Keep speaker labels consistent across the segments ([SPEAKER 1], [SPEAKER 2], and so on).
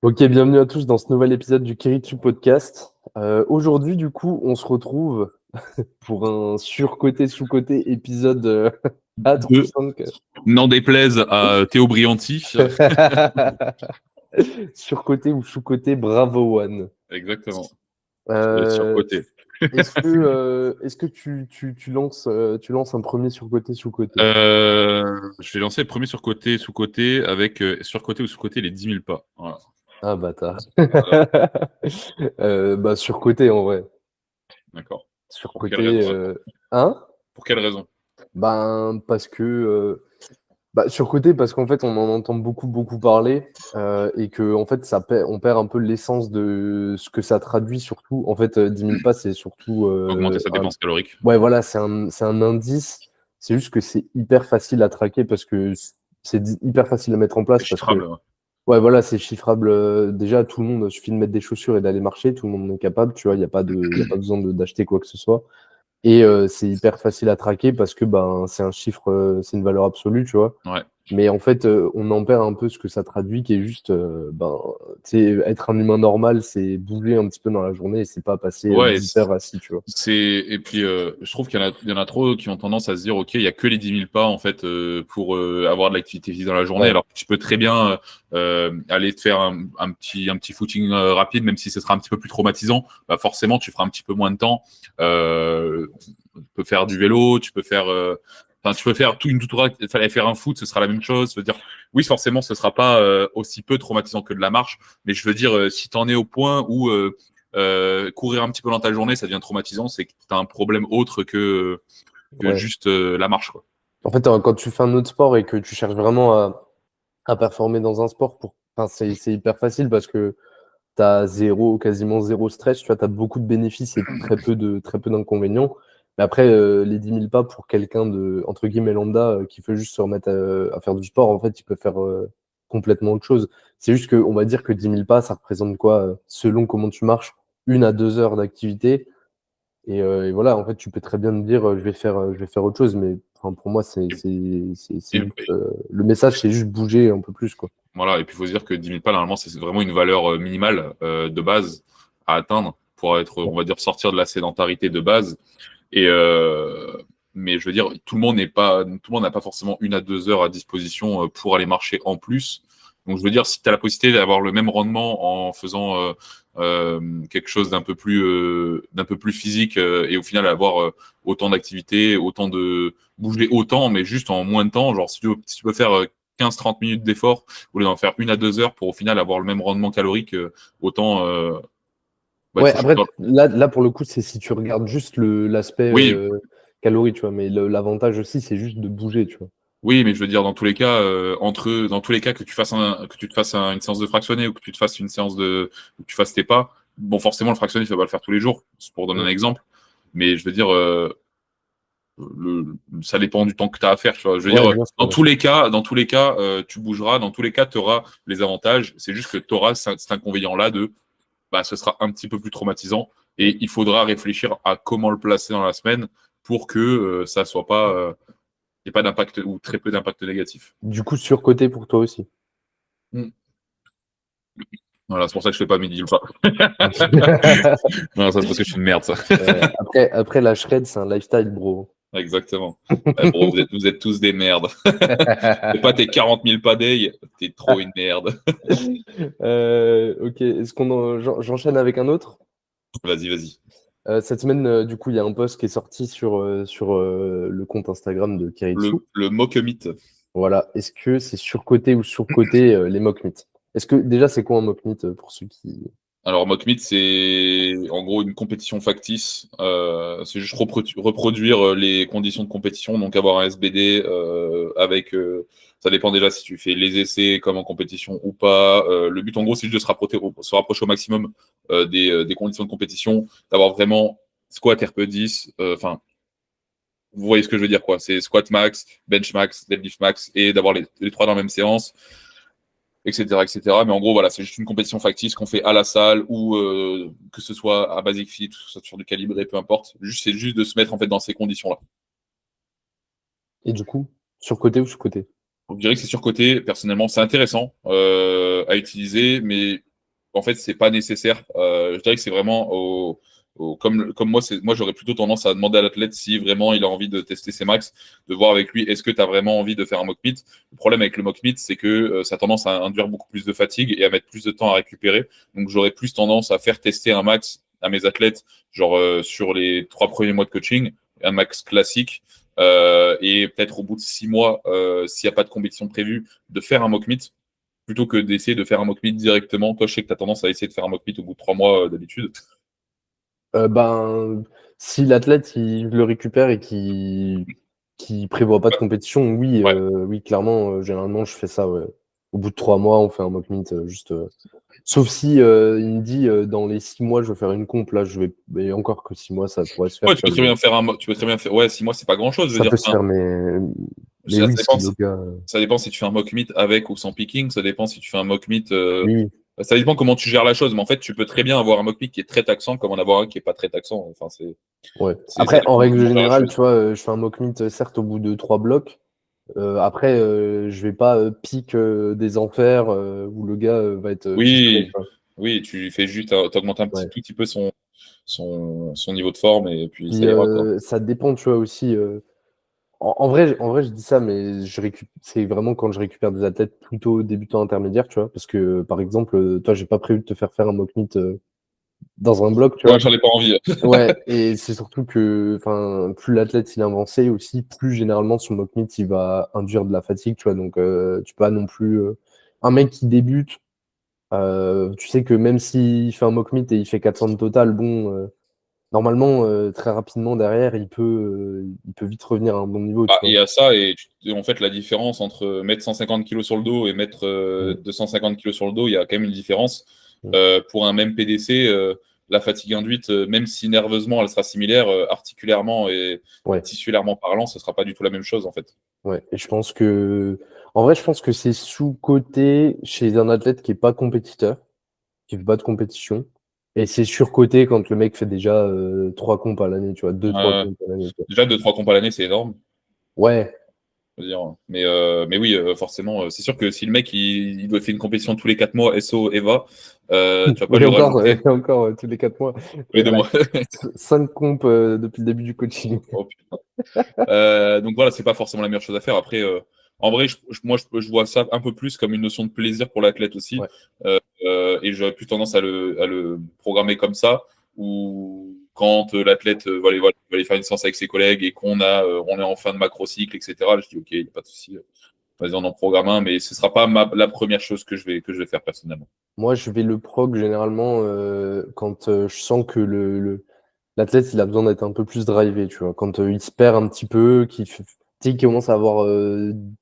[SPEAKER 1] Ok, bienvenue à tous dans ce nouvel épisode du Kiritu Podcast. Aujourd'hui, du coup, on se retrouve pour un surcoté, sous-coté épisode 4 ou
[SPEAKER 2] Deux,
[SPEAKER 1] 5.
[SPEAKER 2] n'en déplaise à Théo Brianti.
[SPEAKER 1] Surcoté ou sous-coté, bravo One.
[SPEAKER 2] Exactement.
[SPEAKER 1] Euh,
[SPEAKER 2] Surcoté.
[SPEAKER 1] est-ce que tu lances un premier surcoté, sous-coté?
[SPEAKER 2] Je vais lancer le premier surcoté, sous-coté, avec surcoté ou sous-coté les 10 000 pas. Voilà.
[SPEAKER 1] Ah, bâtard.
[SPEAKER 2] Voilà.
[SPEAKER 1] Bah, surcoté en vrai.
[SPEAKER 2] D'accord. Pour quelle
[SPEAKER 1] Surcoté.
[SPEAKER 2] raison?
[SPEAKER 1] Hein?
[SPEAKER 2] Pour quelle raison?
[SPEAKER 1] Ben, parce que. Surcoté, parce qu'en fait, on en entend beaucoup, beaucoup parler et que, en fait, on perd un peu l'essence de ce que ça traduit, surtout. En fait, 10 000 pas, c'est surtout.
[SPEAKER 2] Augmenter sa dépense calorique.
[SPEAKER 1] Ouais, voilà, c'est un indice. C'est juste que c'est hyper facile à traquer parce que hyper facile à mettre en
[SPEAKER 2] C'est
[SPEAKER 1] place parce
[SPEAKER 2] chiffrable.
[SPEAKER 1] que, ouais, voilà, c'est chiffrable. Déjà, tout le monde, il suffit de mettre des chaussures et d'aller marcher, tout le monde est capable, tu vois, il y a pas besoin d'acheter quoi que ce soit. Et c'est hyper facile à traquer parce que ben, c'est un chiffre, c'est une valeur absolue, tu vois.
[SPEAKER 2] Ouais.
[SPEAKER 1] Mais en fait, on en perd un peu ce que ça traduit, qui est juste, tu sais, être un humain normal, c'est bouger un petit peu dans la journée et c'est pas passer
[SPEAKER 2] Ouais,
[SPEAKER 1] 18 heures assis, tu vois.
[SPEAKER 2] et puis je trouve qu'il y en a trop qui ont tendance à se dire ok, il y a que les 10 000 pas en fait pour avoir de l'activité physique dans la journée.
[SPEAKER 1] Ouais,
[SPEAKER 2] Alors tu peux très bien aller te faire un petit footing rapide, même si ce sera un petit peu plus traumatisant. Bah forcément, tu feras un petit peu moins de temps. Tu peux faire du vélo, tu peux faire enfin, tu peux faire tout une toute autre. Il fallait faire un foot, ce sera la même chose. Je veux dire, oui, forcément, ce sera pas aussi peu traumatisant que de la marche, mais je veux dire, si tu en es au point où courir un petit peu dans ta journée, ça devient traumatisant, c'est que tu as un problème autre que
[SPEAKER 1] ouais.
[SPEAKER 2] juste la marche, quoi.
[SPEAKER 1] En fait, quand tu fais un autre sport et que tu cherches vraiment à performer dans un sport, enfin, c'est hyper facile parce que tu as quasiment zéro stress, tu vois, tu as beaucoup de bénéfices et très peu d'inconvénients. Mais après, les 10 000 pas pour quelqu'un de, entre guillemets, lambda, qui veut juste se remettre à faire du sport, en fait, il peut faire complètement autre chose. C'est juste qu'on va dire que 10 000 pas, ça représente quoi, selon comment tu marches, 1 à 2 heures d'activité. Et voilà, en fait, tu peux très bien te dire, je vais faire autre chose. Mais enfin, pour moi, c'est
[SPEAKER 2] Et,
[SPEAKER 1] juste, le message, c'est juste bouger un peu plus, quoi.
[SPEAKER 2] voilà, et puis il faut se dire que 10 000 pas, normalement, c'est vraiment une valeur minimale de base à atteindre pour être, on va dire, sortir de la sédentarité de base. Et mais je veux dire, tout le monde n'a pas forcément 1 à 2 heures à disposition pour aller marcher en plus. Donc je veux dire, si tu as la possibilité d'avoir le même rendement en faisant quelque chose d'un peu plus physique et au final avoir autant d'activités, autant de bouger autant, mais juste en moins de temps. Genre si tu peux faire 15-30 minutes d'effort au lieu d'en faire 1 à 2 heures pour au final avoir le même rendement calorique, autant il
[SPEAKER 1] Ouais,
[SPEAKER 2] faut
[SPEAKER 1] après,
[SPEAKER 2] choisir.
[SPEAKER 1] là, pour le coup, c'est si tu regardes juste l'aspect
[SPEAKER 2] Oui,
[SPEAKER 1] calories, tu vois. Mais l'avantage aussi, c'est juste de bouger, tu vois.
[SPEAKER 2] oui, mais je veux dire, dans tous les cas, dans tous les cas, que tu te fasses une séance de fractionné ou que tu te fasses une séance ou que tu fasses tes pas, bon, forcément, le fractionné, tu vas pas le faire tous les jours, c'est pour donner un
[SPEAKER 1] Mm.
[SPEAKER 2] exemple. Mais je veux dire, ça dépend du temps que tu as à faire, tu vois. Je veux
[SPEAKER 1] Ouais,
[SPEAKER 2] dire,
[SPEAKER 1] bien sûr,
[SPEAKER 2] dans
[SPEAKER 1] bien
[SPEAKER 2] tous
[SPEAKER 1] sûr.
[SPEAKER 2] les cas, tu bougeras, dans tous les cas, tu auras les avantages. C'est juste que tu auras cet inconvénient-là bah, ce sera un petit peu plus traumatisant
[SPEAKER 1] Mm.
[SPEAKER 2] et il faudra réfléchir à comment le placer dans la semaine pour que ça soit pas, il n'y ait pas d'impact ou très peu d'impact négatif.
[SPEAKER 1] Du coup, surcoté pour toi aussi.
[SPEAKER 2] Mm. Voilà, c'est pour ça que je fais pas midi le pas. Non, ça c'est parce que je suis une merde, ça.
[SPEAKER 1] Après, la shred, c'est un lifestyle, bro.
[SPEAKER 2] Exactement. Bro, vous êtes tous des merdes. Fais pas tes 40 000 pas day, t'es trop une merde.
[SPEAKER 1] Ok, est-ce j'enchaîne avec un autre?
[SPEAKER 2] Vas-y, vas-y.
[SPEAKER 1] Cette semaine, du coup, il y a un post qui est sorti sur le compte Instagram de Kiritsu.
[SPEAKER 2] Le mock meat.
[SPEAKER 1] Voilà. Est-ce que c'est surcoté ou surcoté les mock meat? Est-ce que déjà c'est quoi un mock meat pour ceux qui.
[SPEAKER 2] Alors, mock meat, c'est en gros une compétition factice. C'est juste reproduire les conditions de compétition, donc avoir un SBD avec. Ça dépend déjà si tu fais les essais comme en compétition ou pas. Le but, en gros, c'est juste de se rapprocher au maximum des conditions de compétition, d'avoir vraiment squat RPE 10. Enfin, vous voyez ce que je veux dire, quoi. C'est squat max, bench max, deadlift max, et d'avoir les trois dans la même séance, etc., etc. Mais en gros, voilà, c'est juste une compétition factice qu'on fait à la salle ou que ce soit à Basic Fit, que ce soit sur du calibré, peu importe. C'est juste de se mettre en fait dans ces conditions-là.
[SPEAKER 1] Et du coup, surcoté ou sous-coté?
[SPEAKER 2] Je dirais que c'est surcoté. Personnellement, c'est intéressant à utiliser, mais en fait, c'est pas nécessaire. Je dirais que c'est vraiment comme moi, j'aurais plutôt tendance à demander à l'athlète si vraiment il a envie de tester ses max, de voir avec lui, est-ce que tu as vraiment envie de faire un mock meet. Le problème avec le mock meet, c'est que ça a tendance à induire beaucoup plus de fatigue et à mettre plus de temps à récupérer. Donc, j'aurais plus tendance à faire tester un max à mes athlètes, genre sur les 3 premiers mois de coaching, un max classique. Et peut-être au bout de 6 mois, s'il n'y a pas de compétition prévue, de faire un mock meet plutôt que d'essayer de faire un mock meet directement. Toi, je sais que tu as tendance à essayer de faire un mock meet au bout de 3 mois d'habitude.
[SPEAKER 1] Ben, si l'athlète il le récupère et qui prévoit pas de compétition, oui,
[SPEAKER 2] Ouais.
[SPEAKER 1] oui, clairement, généralement, je fais ça. Ouais. Au bout de 3 mois, on fait un mock meet, juste. Sauf si il me dit dans les 6 mois, je vais faire une comp. Là, je vais. Mais encore que 6 mois, ça pourrait se faire.
[SPEAKER 2] Ouais, tu peux très bien faire tu peux très bien faire. Ouais, 6 mois, c'est pas grand-chose. Je veux
[SPEAKER 1] Ça
[SPEAKER 2] dire,
[SPEAKER 1] peut se faire, mais oui, si le gars.
[SPEAKER 2] ça dépend si tu fais un mock meet avec ou sans picking. Ça dépend si tu fais un mock meet.
[SPEAKER 1] Oui,
[SPEAKER 2] Ça dépend comment tu gères la chose. Mais en fait, tu peux très bien avoir un mock meet qui est très taxant, comme en avoir un qui est pas très taxant. Enfin,
[SPEAKER 1] ouais.
[SPEAKER 2] ça
[SPEAKER 1] Après, en
[SPEAKER 2] dépend de
[SPEAKER 1] règle
[SPEAKER 2] comment tu gères la
[SPEAKER 1] générale,
[SPEAKER 2] chose.
[SPEAKER 1] tu vois, je fais un mock meet, certes, au bout de 3 blocs. Après, je vais pas pique des enfers où le gars va être fissuré, tu
[SPEAKER 2] Oui,
[SPEAKER 1] vois.
[SPEAKER 2] oui, tu fais juste, t'augmentes un
[SPEAKER 1] Ouais.
[SPEAKER 2] tout petit peu son niveau de forme et puis ça
[SPEAKER 1] Puis
[SPEAKER 2] ira, quoi.
[SPEAKER 1] ça dépend, tu vois, aussi. En vrai, je dis ça, mais c'est vraiment quand je récupère des athlètes plutôt débutants intermédiaires, tu vois. Parce que, par exemple, toi, j'ai pas prévu de te faire faire un mock meet dans un bloc, tu
[SPEAKER 2] Ouais,
[SPEAKER 1] vois.
[SPEAKER 2] j'en ai pas envie.
[SPEAKER 1] Ouais, et c'est surtout que, enfin, plus l'athlète il est avancé aussi, plus généralement son mock meet il va induire de la fatigue, tu vois. Donc, tu peux pas non plus. Un mec qui débute, tu sais que même s'il fait un mock meet et il fait 400 de total, bon, normalement, très rapidement derrière, il peut vite revenir à un bon niveau, tu
[SPEAKER 2] Ah, il
[SPEAKER 1] vois.
[SPEAKER 2] y a ça, et en fait, la différence entre mettre 150 kilos sur le dos et mettre
[SPEAKER 1] Mm,
[SPEAKER 2] 250 kilos sur le dos, il y a quand même une différence.
[SPEAKER 1] mm.
[SPEAKER 2] Pour un même PDC, la fatigue induite, même si nerveusement elle sera similaire, articulairement et
[SPEAKER 1] Ouais,
[SPEAKER 2] tissulairement parlant, ce sera pas du tout la même chose, en fait.
[SPEAKER 1] ouais. Et en vrai, je pense que c'est sous-coté chez un athlète qui est pas compétiteur, qui fait pas de compétition. Et c'est surcoté quand le mec fait déjà 3 comptes à l'année, tu vois, 2, 3
[SPEAKER 2] Euh,
[SPEAKER 1] comptes à l'année, tu vois.
[SPEAKER 2] Déjà, 2-3 compas à l'année, c'est énorme.
[SPEAKER 1] Ouais,
[SPEAKER 2] Je veux dire. Mais oui, forcément, c'est sûr que si le mec il doit faire une compétition tous les 4 mois, SO, EVA, tu vas pas lui rajouter
[SPEAKER 1] et encore tous les 4 mois.
[SPEAKER 2] tous les 2
[SPEAKER 1] Ouais,
[SPEAKER 2] mois.
[SPEAKER 1] 5 comptes depuis le début du coaching.
[SPEAKER 2] Oh, putain. Donc voilà, c'est pas forcément la meilleure chose à faire. Après, en vrai, moi, je vois ça un peu plus comme une notion de plaisir pour l'athlète aussi.
[SPEAKER 1] Ouais,
[SPEAKER 2] Et j'aurais plus tendance à le programmer comme ça, ou quand l'athlète va aller faire une séance avec ses collègues et on est en fin de macro-cycle, etc. Je dis, OK, il n'y a pas de souci. Vas-y, on en programme un, mais ce sera pas la première chose que je vais faire personnellement.
[SPEAKER 1] moi, je vais le prog généralement quand je sens que l'athlète il a besoin d'être un peu plus drivé, tu vois. Quand il se perd un petit peu, tu sais, qu'il commence à avoir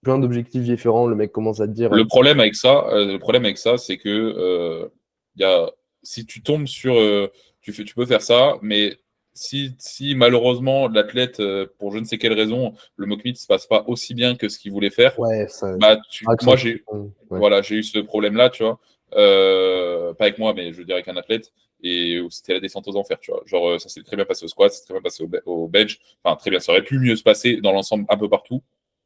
[SPEAKER 1] plein d'objectifs différents, le mec commence à te dire
[SPEAKER 2] Le problème avec ça, c'est que il y a, si tu tombes sur, tu peux faire ça, mais si malheureusement l'athlète, pour je ne sais quelle raison, le mock meet se passe pas aussi bien que ce qu'il voulait faire,
[SPEAKER 1] ouais, ça
[SPEAKER 2] bah moi
[SPEAKER 1] accentue. Ouais.
[SPEAKER 2] voilà, j'ai eu ce problème-là, tu vois. Pas avec moi, mais je veux dire avec un athlète. Et c'était la descente aux enfers, tu vois. Genre, ça s'est très bien passé au squat, ça s'est très bien passé au bench. Enfin, très bien, ça aurait pu mieux se passer dans l'ensemble un peu partout.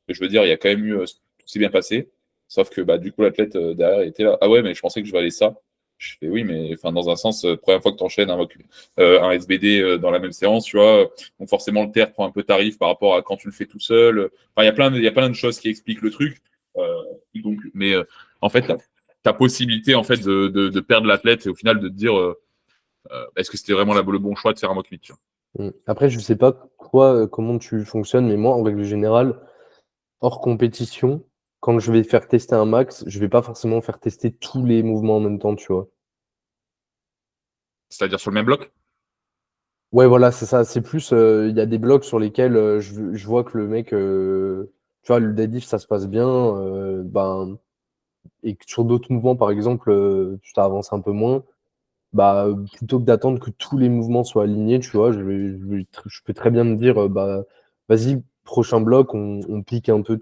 [SPEAKER 2] Mais je veux dire, il y a quand même eu, tout s'est bien passé. Sauf que, bah, du coup, l'athlète derrière était là. Ah ouais, mais je pensais que je valais ça. Je fais oui, mais enfin, dans un sens, première fois que tu enchaînes un SBD dans la même séance, tu vois. Donc, forcément, le TER prend un peu tarif par rapport à quand tu le fais tout seul. Enfin, il y a plein de choses qui expliquent le truc. Mais en fait, ta possibilité en fait de perdre l'athlète et au final de te dire est-ce que c'était vraiment le bon choix de faire un mock meet, tu vois.
[SPEAKER 1] Après, je sais pas toi comment tu fonctionnes, mais moi, en règle générale, hors compétition, quand je vais faire tester un max, je vais pas forcément faire tester tous les mouvements en même temps, tu vois.
[SPEAKER 2] C'est-à-dire sur le même bloc.
[SPEAKER 1] Ouais, voilà, c'est ça. C'est plus, il y a des blocs sur lesquels je vois que le mec, tu vois, le deadlift, ça se passe bien. Ben, et que sur d'autres mouvements, par exemple, tu avances un peu moins. Bah, plutôt que d'attendre que tous les mouvements soient alignés, tu vois, je peux très bien me dire, bah, vas-y, prochain bloc, on pique un peu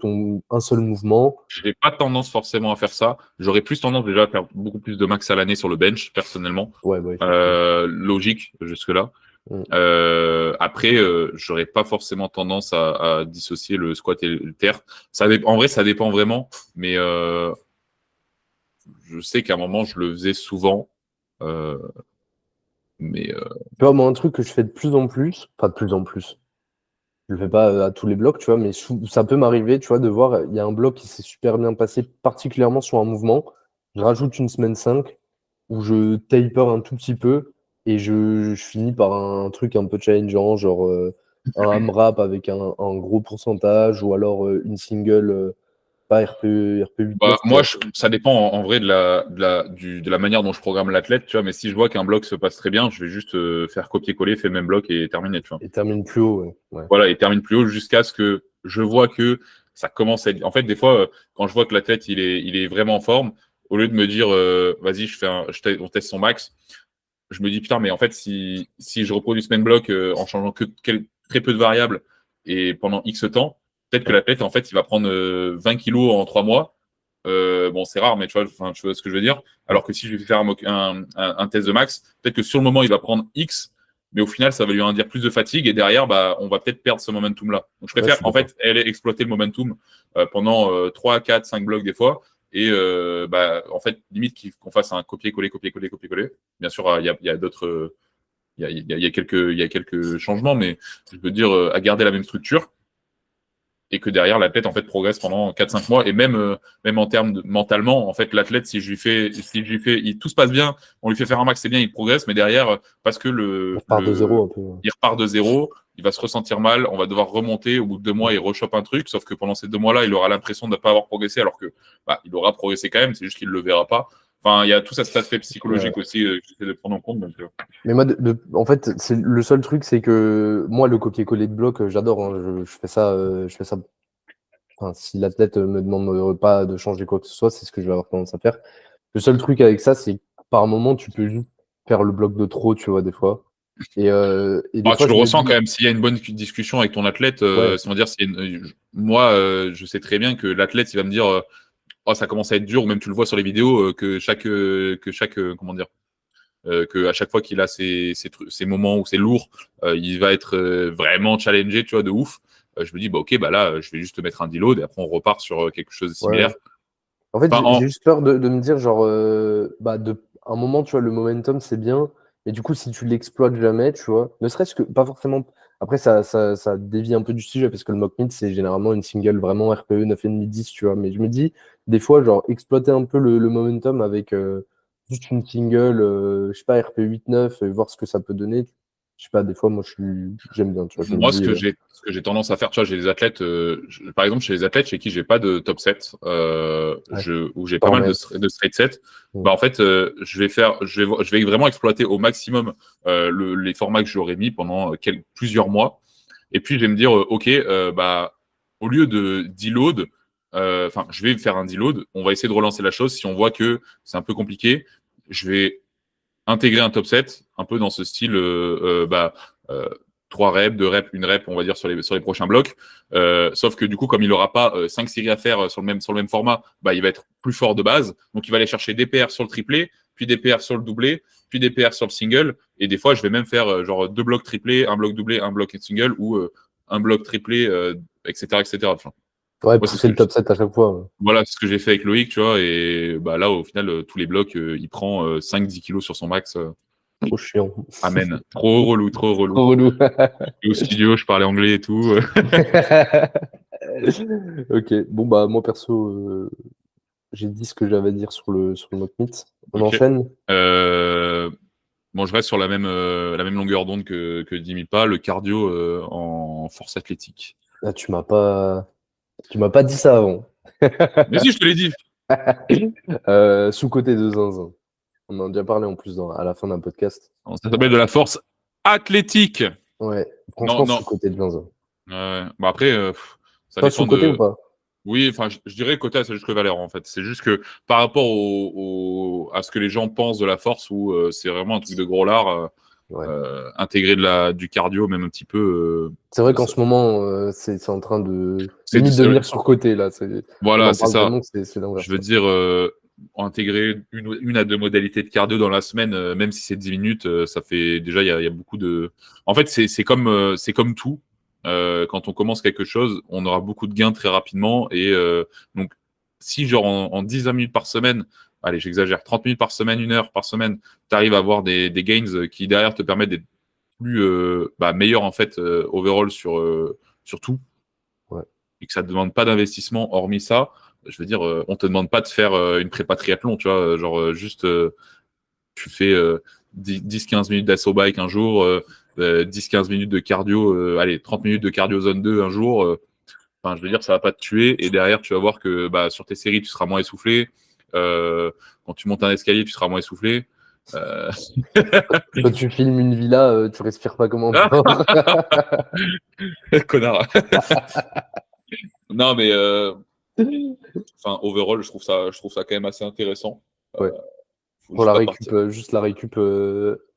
[SPEAKER 1] un seul mouvement.
[SPEAKER 2] Je n'ai pas tendance forcément à faire ça. J'aurais plus tendance déjà à faire beaucoup plus de max à l'année sur le bench, personnellement.
[SPEAKER 1] Ouais, bah, effectivement.
[SPEAKER 2] Logique jusque-là.
[SPEAKER 1] Mm.
[SPEAKER 2] Après, j'aurais pas forcément tendance à dissocier le squat et le terre. En vrai, ça dépend vraiment. Mais je sais qu'à un moment, je le faisais souvent. Mais
[SPEAKER 1] Tu vois, moi, un truc que je fais de plus en plus, enfin de plus en plus, je le fais pas à tous les blocs, tu vois, mais ça peut m'arriver, tu vois, de voir, il y a un bloc qui s'est super bien passé, particulièrement sur un mouvement. Je rajoute une semaine 5 où je taper un tout petit peu et je finis par un truc un peu challengeant, genre un AMRAP avec un gros pourcentage ou alors une single, pas RP 8-9, tu
[SPEAKER 2] moi,
[SPEAKER 1] vois.
[SPEAKER 2] ça dépend en vrai de la manière dont je programme l'athlète, tu vois. Mais si je vois qu'un bloc se passe très bien, je vais juste faire copier-coller, faire le même bloc et terminer, tu vois.
[SPEAKER 1] Et termine plus haut, ouais. Ouais.
[SPEAKER 2] Voilà, et termine plus haut jusqu'à ce que je vois que ça commence à être. En fait, des fois, quand je vois que l'athlète il est vraiment en forme, au lieu de me dire vas-y, on teste son max, je me dis putain, mais en fait, si je reproduis ce même bloc en changeant très peu de variables et pendant X temps, peut-être que l'athlète, en fait, il va prendre 20 kilos en 3 mois. Bon, c'est rare, mais tu vois ce que je veux dire. Alors que si je vais faire un test de max, peut-être que sur le moment, il va prendre X, mais au final, ça va lui induire plus de fatigue et derrière, bah, on va peut-être perdre ce momentum-là. Donc, je
[SPEAKER 1] Ouais, je
[SPEAKER 2] préfère,
[SPEAKER 1] suis
[SPEAKER 2] en
[SPEAKER 1] d'accord.
[SPEAKER 2] fait, exploiter le momentum pendant 3, 4, 5 blocs des fois. Et bah, en fait, limite qu'on fasse un copier-coller, copier-coller, copier-coller. Bien sûr, il y a d'autres. Il y a quelques changements, mais je veux dire, à garder la même structure et que derrière l'athlète en fait progresse pendant 4-5 mois et même en termes de mentalement en fait l'athlète tout se passe bien, on lui fait faire un max, c'est bien, il progresse, mais derrière parce que
[SPEAKER 1] On repart de zéro un peu.
[SPEAKER 2] il repart de zéro, il va se ressentir mal, on va devoir remonter, au bout de 2 mois il rechoppe un truc, sauf que pendant ces 2 mois-là il aura l'impression de ne pas avoir progressé alors que bah, il aura progressé quand même, c'est juste qu'il le verra pas. Enfin, il y a tout cet aspect
[SPEAKER 1] Ouais.
[SPEAKER 2] psychologique aussi que j'essaie de prendre en compte. Donc,
[SPEAKER 1] Mais moi, en fait, c'est le seul truc, c'est que moi, le copier-coller de bloc, j'adore, hein. Je fais ça. Enfin, si l'athlète me demande pas de changer quoi que ce soit, c'est ce que je vais avoir tendance à faire. Le seul truc avec ça, c'est que par moment, tu peux juste faire le bloc de trop, tu vois, des fois. Et des
[SPEAKER 2] bah,
[SPEAKER 1] fois,
[SPEAKER 2] tu le
[SPEAKER 1] je me
[SPEAKER 2] ressens quand
[SPEAKER 1] dis,
[SPEAKER 2] même. S'il y a une bonne discussion avec ton athlète,
[SPEAKER 1] ouais,
[SPEAKER 2] c'est on va dire, moi, je sais très bien que l'athlète, il va me dire, oh, ça commence à être dur, ou même tu le vois sur les vidéos, comment dire, que à chaque fois qu'il a ces moments où c'est lourd, il va être vraiment challengé, tu vois, de ouf. Je me dis, bah ok, bah là, je vais juste mettre un deload et après on repart sur quelque chose de
[SPEAKER 1] ouais.
[SPEAKER 2] similaire.
[SPEAKER 1] En fait,
[SPEAKER 2] Enfin,
[SPEAKER 1] j'ai juste peur de me dire, genre, bah, un moment, tu vois, le momentum, c'est bien, mais du coup, si tu l'exploites jamais, tu vois, ne serait-ce que, pas forcément. Après, ça dévie un peu du sujet, parce que le mock meet, c'est généralement une single vraiment RPE 9,5-10, tu vois. Mais je me dis, des fois, genre, exploiter un peu le momentum avec juste une single, je sais pas, RPE 8-9, et voir ce que ça peut donner. Je sais pas, des fois, moi, j'aime bien, tu vois, je me
[SPEAKER 2] moi,
[SPEAKER 1] dis,
[SPEAKER 2] ce que j'ai tendance à faire, tu vois, j'ai des athlètes, par exemple, chez les athlètes chez qui j'ai pas de top 7,
[SPEAKER 1] ouais,
[SPEAKER 2] où j'ai
[SPEAKER 1] pas
[SPEAKER 2] pas
[SPEAKER 1] en
[SPEAKER 2] mal
[SPEAKER 1] net.
[SPEAKER 2] de straight set,
[SPEAKER 1] Mm.
[SPEAKER 2] bah, en fait, je vais vraiment exploiter au maximum les formats que j'aurais mis pendant plusieurs mois. Et puis, je vais me dire, OK, bah, au lieu de deload, enfin, je vais faire un deload, on va essayer de relancer la chose. Si on voit que c'est un peu compliqué, je vais intégrer un top 7, un peu dans ce style, bah, 3 reps, 2 reps, 1 rep, on va dire, sur les prochains blocs. Sauf que du coup, comme il n'aura pas 5 séries à faire sur le même format, bah, il va être plus fort de base. Donc, il va aller chercher des PR sur le triplé, puis des PR sur le doublé, puis des PR sur le single. Et des fois, je vais même faire genre 2 blocs triplés, un bloc doublé, un bloc single, ou un bloc triplé, etc. etc. Tu vois.
[SPEAKER 1] Ouais,
[SPEAKER 2] Moi, c'est
[SPEAKER 1] pousser le top 7 à chaque fois. Ouais.
[SPEAKER 2] voilà, c'est ce que j'ai fait avec Loïc, tu vois. Et bah, là, au final, tous les blocs, il prend 5-10 kilos sur son max.
[SPEAKER 1] Trop chiant.
[SPEAKER 2] Amen. Trop relou, trop relou.
[SPEAKER 1] Trop relou.
[SPEAKER 2] Et au studio, je parlais anglais et tout.
[SPEAKER 1] Ok, bon bah moi perso, j'ai dit ce que j'avais à dire sur le mock meet. On
[SPEAKER 2] Ok.
[SPEAKER 1] enchaîne?
[SPEAKER 2] Euh, bon, je reste sur la même longueur d'onde que Dimi pas, le cardio en force athlétique.
[SPEAKER 1] Ah, tu m'as pas dit ça avant.
[SPEAKER 2] Mais si, je te l'ai dit.
[SPEAKER 1] Sous-côté de zinzin. On en a déjà parlé en plus à la fin d'un podcast.
[SPEAKER 2] Ça s'appelle de la force athlétique.
[SPEAKER 1] Ouais,
[SPEAKER 2] Non,
[SPEAKER 1] franchement
[SPEAKER 2] non.
[SPEAKER 1] sous-côté de zinzin.
[SPEAKER 2] Bon, après, ça
[SPEAKER 1] Toi
[SPEAKER 2] dépend
[SPEAKER 1] sous-côté ou
[SPEAKER 2] de.
[SPEAKER 1] pas?
[SPEAKER 2] Oui, enfin, je dirais côté à sa juste valeur, en fait. C'est juste que par rapport à ce que les gens pensent de la force, où c'est vraiment un truc de gros lard,
[SPEAKER 1] Ouais.
[SPEAKER 2] intégrer du cardio, même un petit peu.
[SPEAKER 1] C'est vrai qu'en ce moment, c'est en train de
[SPEAKER 2] C'est,
[SPEAKER 1] limite
[SPEAKER 2] c'est-
[SPEAKER 1] devenir surcoté là. On
[SPEAKER 2] voilà,
[SPEAKER 1] en
[SPEAKER 2] c'est
[SPEAKER 1] parle
[SPEAKER 2] ça.
[SPEAKER 1] tellement que c'est
[SPEAKER 2] Je
[SPEAKER 1] l'inverse.
[SPEAKER 2] veux dire, intégrer une à deux modalités de cardio dans la semaine, même si c'est 10 minutes, ça fait déjà, il y a beaucoup de. En fait, c'est comme tout. Quand on commence quelque chose, on aura beaucoup de gains très rapidement. Et donc, si genre en 10 à minutes par semaine, allez, j'exagère, 30 minutes par semaine, 1 heure par semaine, tu arrives à avoir des gains qui derrière te permettent d'être plus meilleur en fait overall sur tout,
[SPEAKER 1] Ouais.
[SPEAKER 2] et que ça ne demande pas d'investissement hormis ça, je veux dire, on te demande pas de faire une prépa triathlon, tu vois, genre juste tu fais 10-15 minutes d'assaut bike un jour, 10-15 minutes de cardio, allez, 30 minutes de cardio zone 2 un jour. Enfin, je veux dire, ça va pas te tuer. Et derrière, tu vas voir que sur tes séries, tu seras moins essoufflé. Quand tu montes un escalier, tu seras moins essoufflé.
[SPEAKER 1] Quand tu filmes une villa, tu respires pas comme un porc.
[SPEAKER 2] Connard. Non, mais overall, je trouve ça quand même assez intéressant.
[SPEAKER 1] Ouais.
[SPEAKER 2] Faut
[SPEAKER 1] Pour
[SPEAKER 2] juste
[SPEAKER 1] la
[SPEAKER 2] pas
[SPEAKER 1] récup,
[SPEAKER 2] partir
[SPEAKER 1] juste la récup à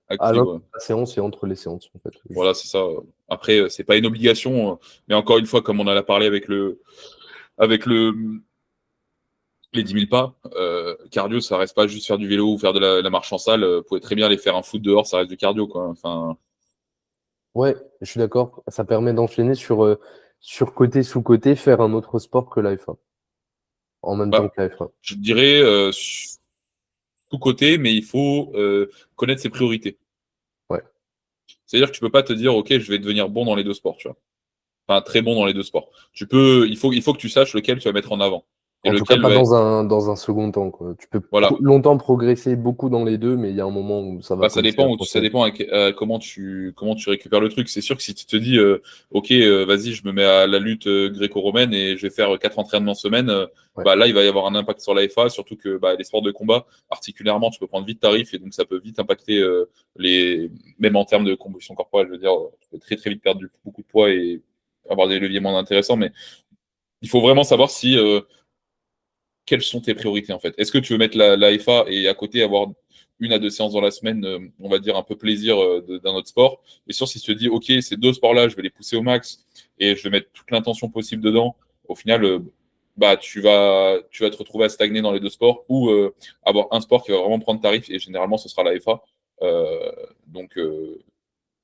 [SPEAKER 2] active.
[SPEAKER 1] l'intérieur
[SPEAKER 2] Ouais.
[SPEAKER 1] de la séance et entre les séances, en fait.
[SPEAKER 2] Voilà, c'est ça. Après, c'est pas une obligation, mais encore une fois, comme on en a parlé avec les 10 000 pas, cardio, ça reste pas juste faire du vélo ou faire de la marche en salle. Vous pouvez très bien aller faire un foot dehors, ça reste du cardio, quoi. Enfin,
[SPEAKER 1] Ouais, je suis d'accord. Ça permet d'enchaîner sur côté, sous-côté, faire un autre sport que l'AFA. En même temps que l'AFA.
[SPEAKER 2] je dirais tout côté, mais il faut connaître ses priorités.
[SPEAKER 1] Ouais.
[SPEAKER 2] C'est-à-dire que tu peux pas te dire, OK, je vais devenir bon dans les deux sports, tu vois. Enfin, très bon dans les deux sports. Il faut que tu saches lequel tu vas mettre en avant. Et
[SPEAKER 1] En tout cas,
[SPEAKER 2] lequel
[SPEAKER 1] pas
[SPEAKER 2] va être.
[SPEAKER 1] dans un second temps, quoi. Tu peux
[SPEAKER 2] Voilà.
[SPEAKER 1] longtemps progresser beaucoup dans les deux, mais il y a un moment où ça va
[SPEAKER 2] Ça
[SPEAKER 1] commencer à
[SPEAKER 2] dépend,
[SPEAKER 1] coincer.
[SPEAKER 2] comment tu récupères le truc. C'est sûr que si tu te dis, OK, vas-y, je me mets à la lutte gréco-romaine et je vais faire 4 entraînements semaine,
[SPEAKER 1] Ouais.
[SPEAKER 2] là, il va y avoir un impact sur la FA, surtout que les sports de combat, particulièrement, tu peux prendre vite tarif et donc ça peut vite impacter même en termes de composition corporelle. Je veux dire, tu peux très très vite perdre beaucoup de poids et avoir des leviers moins intéressants. Mais il faut vraiment savoir quelles sont tes priorités en fait. Est-ce que tu veux mettre la FA et à côté avoir 1 à 2 séances dans la semaine, on va dire un peu plaisir d'un autre sport. Et sûr, si tu te dis, OK, ces 2 sports-là, je vais les pousser au max et je vais mettre toute l'intention possible dedans, au final, tu vas te retrouver à stagner dans les 2 sports ou avoir un sport qui va vraiment prendre tarif et généralement, ce sera la FA. Donc,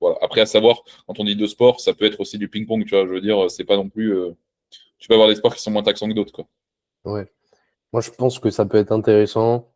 [SPEAKER 2] voilà. Après, à savoir, quand on dit 2 sports, ça peut être aussi du ping-pong, tu vois. Je veux dire, c'est pas non plus. Tu peux avoir des sports qui sont moins taxants que d'autres, quoi.
[SPEAKER 1] Ouais. Moi, je pense que ça peut être intéressant,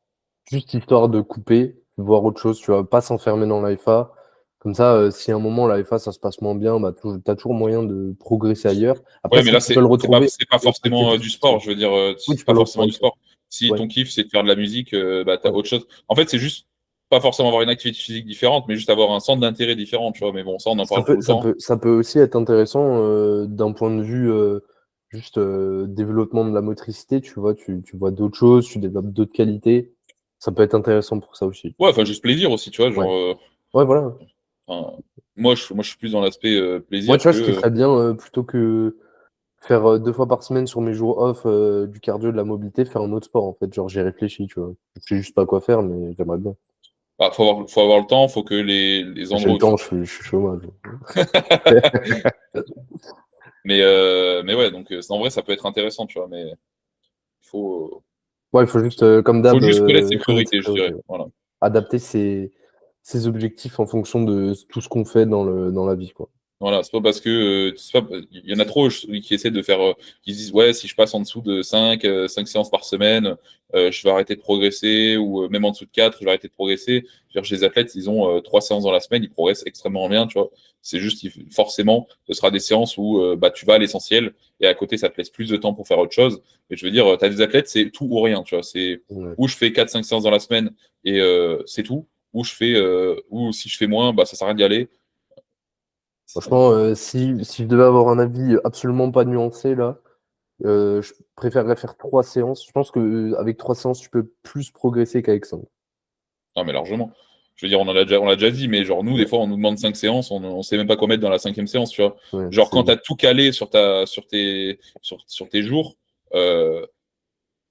[SPEAKER 1] juste histoire de couper, voir autre chose, tu vois, pas s'enfermer dans l'AFA. Comme ça, si à un moment l'AFA ça se passe moins bien, bah, t'as toujours moyen de progresser ailleurs. Après,
[SPEAKER 2] Ouais, mais
[SPEAKER 1] si
[SPEAKER 2] là,
[SPEAKER 1] tu peux le retrouver,
[SPEAKER 2] c'est pas forcément du sport. Je veux dire,
[SPEAKER 1] oui,
[SPEAKER 2] c'est
[SPEAKER 1] tu peux
[SPEAKER 2] pas
[SPEAKER 1] le
[SPEAKER 2] forcément
[SPEAKER 1] retrouver.
[SPEAKER 2] du sport. Si
[SPEAKER 1] Ouais,
[SPEAKER 2] ton kiff, c'est de faire de la musique, t'as
[SPEAKER 1] ouais.
[SPEAKER 2] autre chose. En fait, c'est juste pas forcément avoir une activité physique différente, mais juste avoir un centre d'intérêt différent, tu vois. Mais bon, ça, on en parle tout le temps.
[SPEAKER 1] Ça peut aussi être intéressant d'un point de vue juste développement de la motricité, tu vois, tu vois d'autres choses, tu développes d'autres qualités. Ça peut être intéressant pour ça aussi.
[SPEAKER 2] Ouais, enfin, juste plaisir aussi, tu vois.
[SPEAKER 1] Ouais,
[SPEAKER 2] Genre,
[SPEAKER 1] ouais, voilà.
[SPEAKER 2] enfin, moi, je suis plus dans l'aspect
[SPEAKER 1] Moi,
[SPEAKER 2] plaisir
[SPEAKER 1] tu vois,
[SPEAKER 2] que.
[SPEAKER 1] ce qui serait bien, plutôt que faire 2 fois par semaine sur mes jours off du cardio, de la mobilité, faire un autre sport, en fait. Genre, j'ai réfléchi, tu vois. Je sais juste pas quoi faire, mais j'aimerais bien.
[SPEAKER 2] Faut avoir le temps, faut que les
[SPEAKER 1] J'ai
[SPEAKER 2] endroits
[SPEAKER 1] le
[SPEAKER 2] où tu.
[SPEAKER 1] temps, je suis chômage.
[SPEAKER 2] Mais ouais, donc en vrai, ça peut être intéressant, tu vois. Mais il
[SPEAKER 1] Ouais, il faut juste, comme
[SPEAKER 2] faut
[SPEAKER 1] d'hab,
[SPEAKER 2] juste connaître ses
[SPEAKER 1] connaître ses
[SPEAKER 2] priorités, je
[SPEAKER 1] priorités.
[SPEAKER 2] dirais.
[SPEAKER 1] Ouais.
[SPEAKER 2] Voilà.
[SPEAKER 1] Adapter ses objectifs en fonction de tout ce qu'on fait dans la vie, quoi.
[SPEAKER 2] Voilà, c'est pas parce que il y en a trop qui essaient de faire qui se disent ouais, si je passe en dessous de 5 séances par semaine, je vais arrêter de progresser ou même en dessous de 4, je vais arrêter de progresser. Je veux dire, chez les athlètes, ils ont 3 séances dans la semaine, ils progressent extrêmement bien, tu vois. C'est juste forcément ce sera des séances où tu vas à l'essentiel et à côté ça te laisse plus de temps pour faire autre chose. Mais je veux dire, tu as des athlètes, c'est tout ou rien, tu vois, c'est
[SPEAKER 1] Ouais.
[SPEAKER 2] où je fais 4 5 séances dans la semaine et c'est tout, ou si je fais moins, ça sert à rien d'y aller.
[SPEAKER 1] Franchement, si je devais avoir un avis absolument pas nuancé, là, je préférerais faire 3 séances. Je pense qu'avec 3 séances, tu peux plus progresser qu'avec 5.
[SPEAKER 2] Non, mais largement. Je veux dire, on l'a déjà dit, mais genre, nous, des
[SPEAKER 1] Ouais,
[SPEAKER 2] fois, on nous demande 5 séances, on sait même pas quoi mettre dans la 5e séance, tu vois.
[SPEAKER 1] ouais,
[SPEAKER 2] Genre, quand tu as tout calé sur tes jours, euh,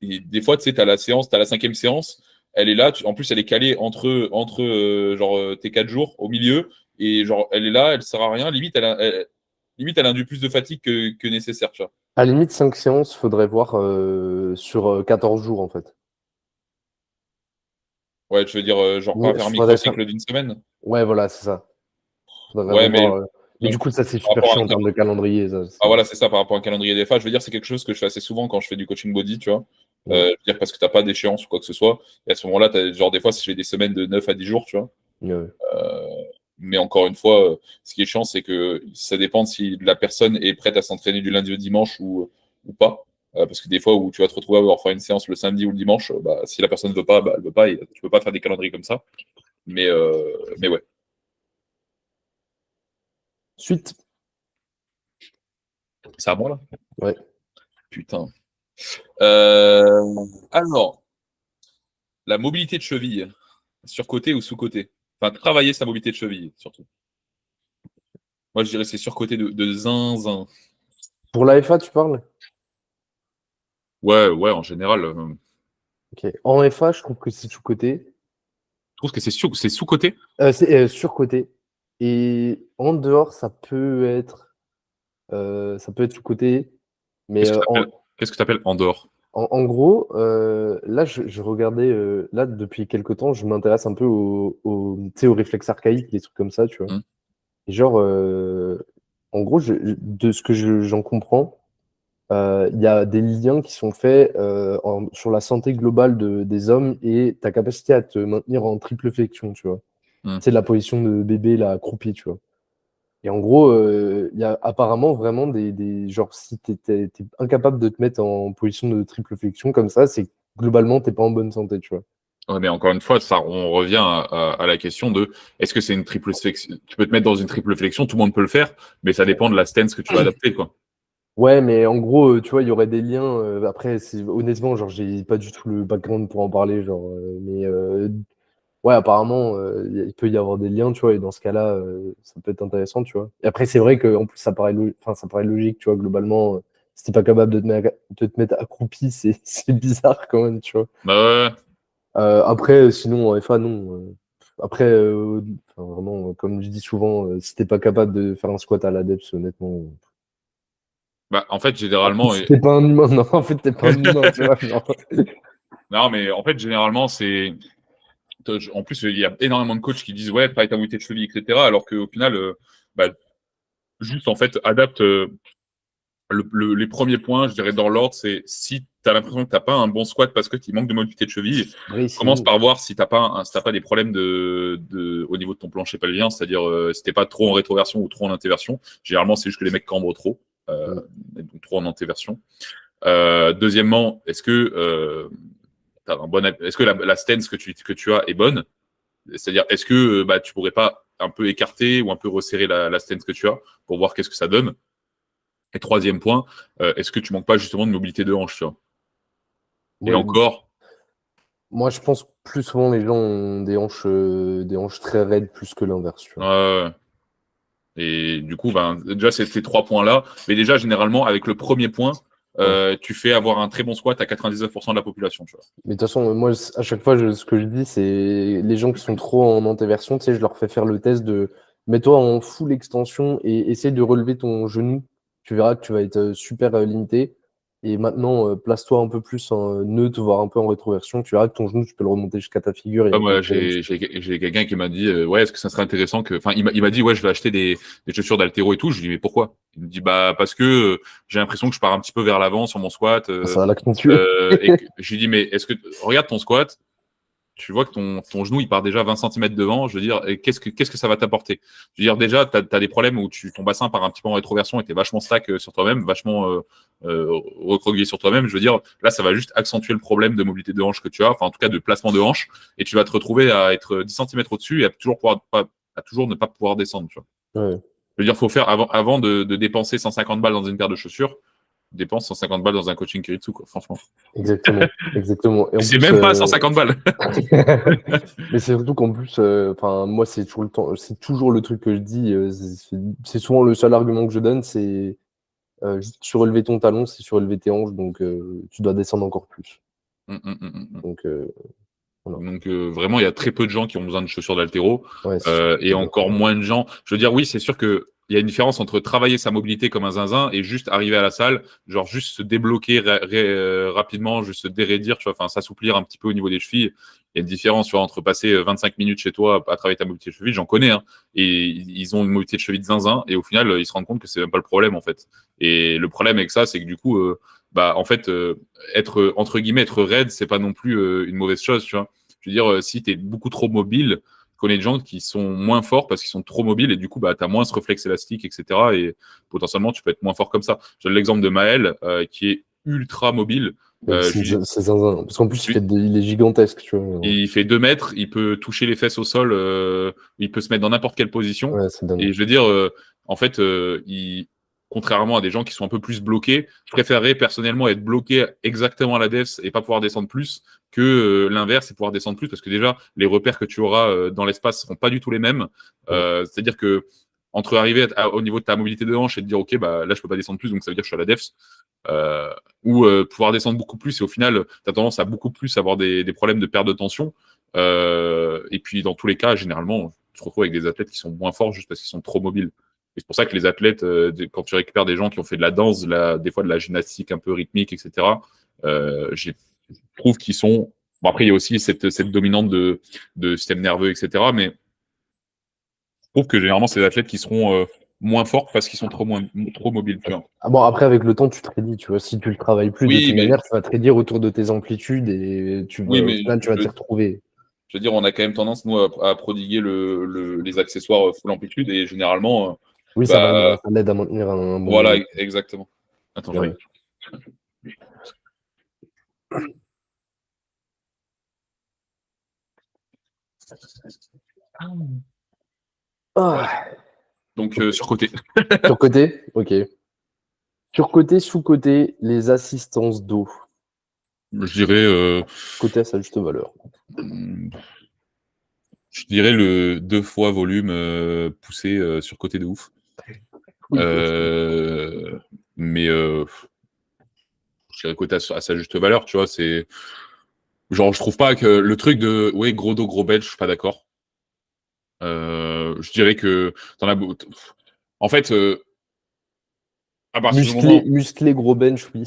[SPEAKER 2] et des fois, tu sais, tu as la séance, tu as la 5e séance, elle est là, en plus, elle est calée entre tes 4 jours au milieu, et genre, elle est là, elle sert à rien, limite, elle induit plus de fatigue que nécessaire, tu vois.
[SPEAKER 1] à la limite, 5 séances, faudrait voir sur 14 jours, en fait.
[SPEAKER 2] Ouais, je veux dire, genre, pas faire un
[SPEAKER 1] Faudrait faire...
[SPEAKER 2] microcycle d'une semaine.
[SPEAKER 1] Ouais, voilà, c'est ça. Faudrait
[SPEAKER 2] Ouais, mais
[SPEAKER 1] revoir. Mais
[SPEAKER 2] donc,
[SPEAKER 1] du coup, ça, c'est
[SPEAKER 2] par
[SPEAKER 1] super
[SPEAKER 2] rapport
[SPEAKER 1] chiant en
[SPEAKER 2] à
[SPEAKER 1] termes de calendrier. Ça,
[SPEAKER 2] Ah voilà, c'est ça par rapport à un calendrier des FA. Je veux dire, c'est quelque chose que je fais assez souvent quand je fais du coaching body, tu vois.
[SPEAKER 1] Ouais.
[SPEAKER 2] Dire parce que tu n'as pas d'échéance ou quoi que ce soit. Et à ce moment-là, genre des fois, j'ai des semaines de 9 à 10 jours, tu vois.
[SPEAKER 1] Ouais.
[SPEAKER 2] Mais encore une fois, ce qui est chiant, c'est que ça dépend si la personne est prête à s'entraîner du lundi au dimanche ou pas. Parce que des fois où tu vas te retrouver à avoir faire une séance le samedi ou le dimanche, bah, si la personne ne veut pas, bah, elle veut pas. Et tu peux pas faire des calendriers comme ça. Mais ouais.
[SPEAKER 1] Suite.
[SPEAKER 2] C'est à moi là?
[SPEAKER 1] Ouais.
[SPEAKER 2] Putain. Alors, la mobilité de cheville, sur-côté ou sous-côté? Enfin, travailler sa mobilité de cheville, surtout. Moi, je dirais c'est sur-côté de zinzin.
[SPEAKER 1] Pour l'AFA, tu parles?
[SPEAKER 2] Ouais, en général.
[SPEAKER 1] Ok. En FA, je trouve que c'est sous-côté.
[SPEAKER 2] Je trouve que c'est sous-côté.
[SPEAKER 1] C'est sur-côté. Et en dehors, ça peut être sous-côté. Mais
[SPEAKER 2] Qu'est-ce que tu appelles en dehors?
[SPEAKER 1] en gros, là, je regardais, là, depuis quelques temps, je m'intéresse un peu tu sais, aux réflexes archaïques, des trucs comme ça, tu vois.
[SPEAKER 2] Hmm.
[SPEAKER 1] Et genre, en gros, de ce que j'en comprends, il y a des liens qui sont faits sur la santé globale des hommes et ta capacité à te maintenir en triple flexion, tu vois.
[SPEAKER 2] Hmm.
[SPEAKER 1] C'est la position de bébé, la accroupi, tu vois. Et en gros, il y a apparemment vraiment genre, si t'es incapable de te mettre en position de triple flexion comme ça, c'est que globalement, t'es pas en bonne santé, tu vois.
[SPEAKER 2] Ouais, mais encore une fois, ça, on revient à la question de est-ce que c'est une triple flexion? Tu peux te mettre dans une triple flexion, tout le monde peut le faire, mais ça dépend de la stance que tu vas adapter, quoi.
[SPEAKER 1] Ouais, mais en gros, tu vois, il y aurait des liens. Après, honnêtement, genre, j'ai pas du tout le background pour en parler, genre, mais ouais, apparemment, il peut y avoir des liens, tu vois, et dans ce cas-là, ça peut être intéressant, tu vois. Et après, c'est vrai que en plus, enfin, ça paraît logique, tu vois, globalement, si t'es pas capable de te mettre accroupi, c'est bizarre quand même, tu vois.
[SPEAKER 2] Bah ouais.
[SPEAKER 1] Après, sinon, en FA, non. Après, enfin, vraiment, comme je dis souvent, si t'es pas capable de faire un squat à l'ADEPS, honnêtement.
[SPEAKER 2] Bah, en fait,
[SPEAKER 1] En
[SPEAKER 2] généralement,
[SPEAKER 1] fait, t'es pas un humain, non, en fait, t'es pas un humain, tu vois. Genre.
[SPEAKER 2] non, mais en fait, généralement, c'est. En plus, il y a énormément de coachs qui disent ouais, travaille ta mobilité de cheville, etc. Alors qu'au final, bah, juste en fait, adapte les premiers points, je dirais dans l'ordre, c'est si tu as l'impression que tu n'as pas un bon squat parce que tu manques de mobilité de cheville, commence
[SPEAKER 1] Dressing.
[SPEAKER 2] par voir si tu n'as pas, si t'as pas des problèmes au niveau de ton plancher pelvien, c'est-à-dire si tu n'es pas trop en rétroversion ou trop en antéversion. Généralement, c'est juste que les mecs cambrent trop,
[SPEAKER 1] Mm.
[SPEAKER 2] donc trop en antéversion. Deuxièmement, est-ce que, est-ce que la stance que tu as est bonne? C'est-à-dire, est-ce que bah, tu pourrais pas un peu écarter ou un peu resserrer la stance que tu as pour voir qu'est-ce que ça donne? Et troisième point, est-ce que tu manques pas justement de mobilité de hanche, tu vois? Et
[SPEAKER 1] Ouais,
[SPEAKER 2] encore,
[SPEAKER 1] moi, je pense que plus souvent, les gens ont des hanches très raides plus que l'inverse, tu vois.
[SPEAKER 2] euh, et du coup, ben, déjà, c'est ces trois points-là. Mais déjà, généralement, avec le premier point,
[SPEAKER 1] Ouais.
[SPEAKER 2] tu fais avoir un très bon squat à 99% de la population, tu vois.
[SPEAKER 1] Mais de toute façon, moi, à chaque fois, ce que je dis, c'est les gens qui sont trop en antéversion, tu sais, je leur fais faire le test de mets-toi en full extension et essaie de relever ton genou. Tu verras que tu vas être super limité. Et maintenant, place-toi un peu plus en neutre, voire un peu en rétroversion. Tu verras que ton genou, tu peux le remonter jusqu'à ta figure. Il n'y
[SPEAKER 2] Ouais,
[SPEAKER 1] a pas de
[SPEAKER 2] moi,
[SPEAKER 1] problème.
[SPEAKER 2] j'ai quelqu'un qui m'a dit, ouais, est-ce que ça serait intéressant que, enfin, il m'a dit, ouais, je vais acheter des chaussures d'haltéro et tout. Je lui dis, mais pourquoi? Il me dit, bah, parce que j'ai l'impression que je pars un petit peu vers l'avant sur mon squat.
[SPEAKER 1] Ça va l'accentuer.
[SPEAKER 2] Je lui dis, mais est-ce que, regarde ton squat, tu vois que ton genou, il part déjà 20 centimètres devant. Je veux dire, et qu'est-ce que ça va t'apporter? Je veux dire, déjà, tu as des problèmes où ton bassin part un petit peu en rétroversion et tu es vachement stack sur toi-même, vachement recroquevillé sur toi-même. Je veux dire, là, ça va juste accentuer le problème de mobilité de hanche que tu as, enfin, en tout cas, de placement de hanche. Et tu vas te retrouver à être 10 centimètres au-dessus et à toujours ne pas pouvoir descendre, tu vois.
[SPEAKER 1] Ouais,
[SPEAKER 2] Je veux dire, faut faire avant de dépenser 150 balles dans une paire de chaussures, dépense 150 balles dans un coaching Kiritsu, quoi, franchement.
[SPEAKER 1] exactement. Exactement. Et
[SPEAKER 2] Et
[SPEAKER 1] en
[SPEAKER 2] c'est
[SPEAKER 1] plus,
[SPEAKER 2] même pas 150 balles.
[SPEAKER 1] mais c'est surtout qu'en plus, enfin, moi, c'est toujours c'est toujours le truc que je dis. C'est souvent le seul argument que je donne, c'est juste surélever ton talon, c'est surélever tes hanches, donc tu dois descendre encore plus. Donc voilà.
[SPEAKER 2] Donc vraiment, il y a très peu de gens qui ont besoin de chaussures d'haltéro
[SPEAKER 1] Ouais,
[SPEAKER 2] et encore moins de gens. Je veux dire, oui, c'est sûr que il y a une différence entre travailler sa mobilité comme un zinzin et juste arriver à la salle, genre juste se débloquer rapidement, juste se dérédir, tu vois, enfin s'assouplir un petit peu au niveau des chevilles. Il y a une différence, tu vois, entre passer 25 minutes chez toi à travailler ta mobilité de cheville, j'en connais, hein, et ils ont une mobilité de cheville de zinzin et au final, ils se rendent compte que c'est même pas le problème en fait. Et le problème avec ça, c'est que du coup, bah en fait, être entre guillemets être raide, c'est pas non plus une mauvaise chose, tu vois. Je veux dire, si tu es beaucoup trop mobile, je connais des gens qui sont moins forts parce qu'ils sont trop mobiles et du coup, bah, tu as moins ce réflexe élastique, etc. Et potentiellement, tu peux être moins fort comme ça. J'ai l'exemple de Maël qui est ultra mobile.
[SPEAKER 1] C'est zinzin. Parce qu'en plus,
[SPEAKER 2] Lui,
[SPEAKER 1] il est gigantesque, tu vois.
[SPEAKER 2] il fait 2 mètres, il peut toucher les fesses au sol, il peut se mettre dans n'importe quelle position.
[SPEAKER 1] Ouais, c'est dingue.
[SPEAKER 2] Et je veux dire, en fait, contrairement à des gens qui sont un peu plus bloqués, je préférerais personnellement être bloqué exactement à la def et pas pouvoir descendre plus que l'inverse et pouvoir descendre plus parce que déjà, les repères que tu auras dans l'espace seront pas du tout les mêmes.
[SPEAKER 1] Ouais.
[SPEAKER 2] C'est-à-dire que entre arriver au niveau de ta mobilité de hanche et te dire, OK, bah, là, je peux pas descendre plus, donc ça veut dire que je suis à la def, euh, ou pouvoir descendre beaucoup plus et au final, tu as tendance à beaucoup plus avoir des problèmes de perte de tension. Et puis, dans tous les cas, généralement, tu te retrouves avec des athlètes qui sont moins forts juste parce qu'ils sont trop mobiles. Et c'est pour ça que les athlètes, quand tu récupères des gens qui ont fait de la danse, des fois de la gymnastique un peu rythmique, etc., je trouve qu'ils sont. Bon, après, il y a aussi cette dominante de système nerveux, etc. Mais je trouve que généralement, c'est des athlètes qui seront moins forts parce qu'ils sont trop mobiles. Tu vois.
[SPEAKER 1] Ah bon, après, avec le temps, tu te réduis, tu vois. Si tu le travailles plus de
[SPEAKER 2] Oui,
[SPEAKER 1] toute
[SPEAKER 2] mais
[SPEAKER 1] manière, tu vas te réduire autour de tes amplitudes et
[SPEAKER 2] oui,
[SPEAKER 1] au
[SPEAKER 2] mais
[SPEAKER 1] final, tu vas t'y retrouver.
[SPEAKER 2] je veux dire, on a quand même tendance, nous, à prodiguer les accessoires full amplitude et généralement,
[SPEAKER 1] Oui,
[SPEAKER 2] bah,
[SPEAKER 1] ça l'aide à maintenir un bon
[SPEAKER 2] voilà,
[SPEAKER 1] niveau.
[SPEAKER 2] exactement. Attends,
[SPEAKER 1] Ouais.
[SPEAKER 2] j'arrive. Voilà.
[SPEAKER 1] Ah,
[SPEAKER 2] Donc, surcoté.
[SPEAKER 1] surcoté, ok. Surcoté, sous-coté, les assistances d'eau.
[SPEAKER 2] Je dirais,
[SPEAKER 1] Côté à sa juste valeur.
[SPEAKER 2] je dirais le 2 fois volume poussé surcoté de ouf.
[SPEAKER 1] Oui,
[SPEAKER 2] Mais je dirais côté à sa juste valeur, tu vois, c'est genre je trouve pas que le truc de ouais gros dos gros bench, je suis pas d'accord. Je dirais que t'en as en fait à partir du moment
[SPEAKER 1] musclé, gros bench, oui.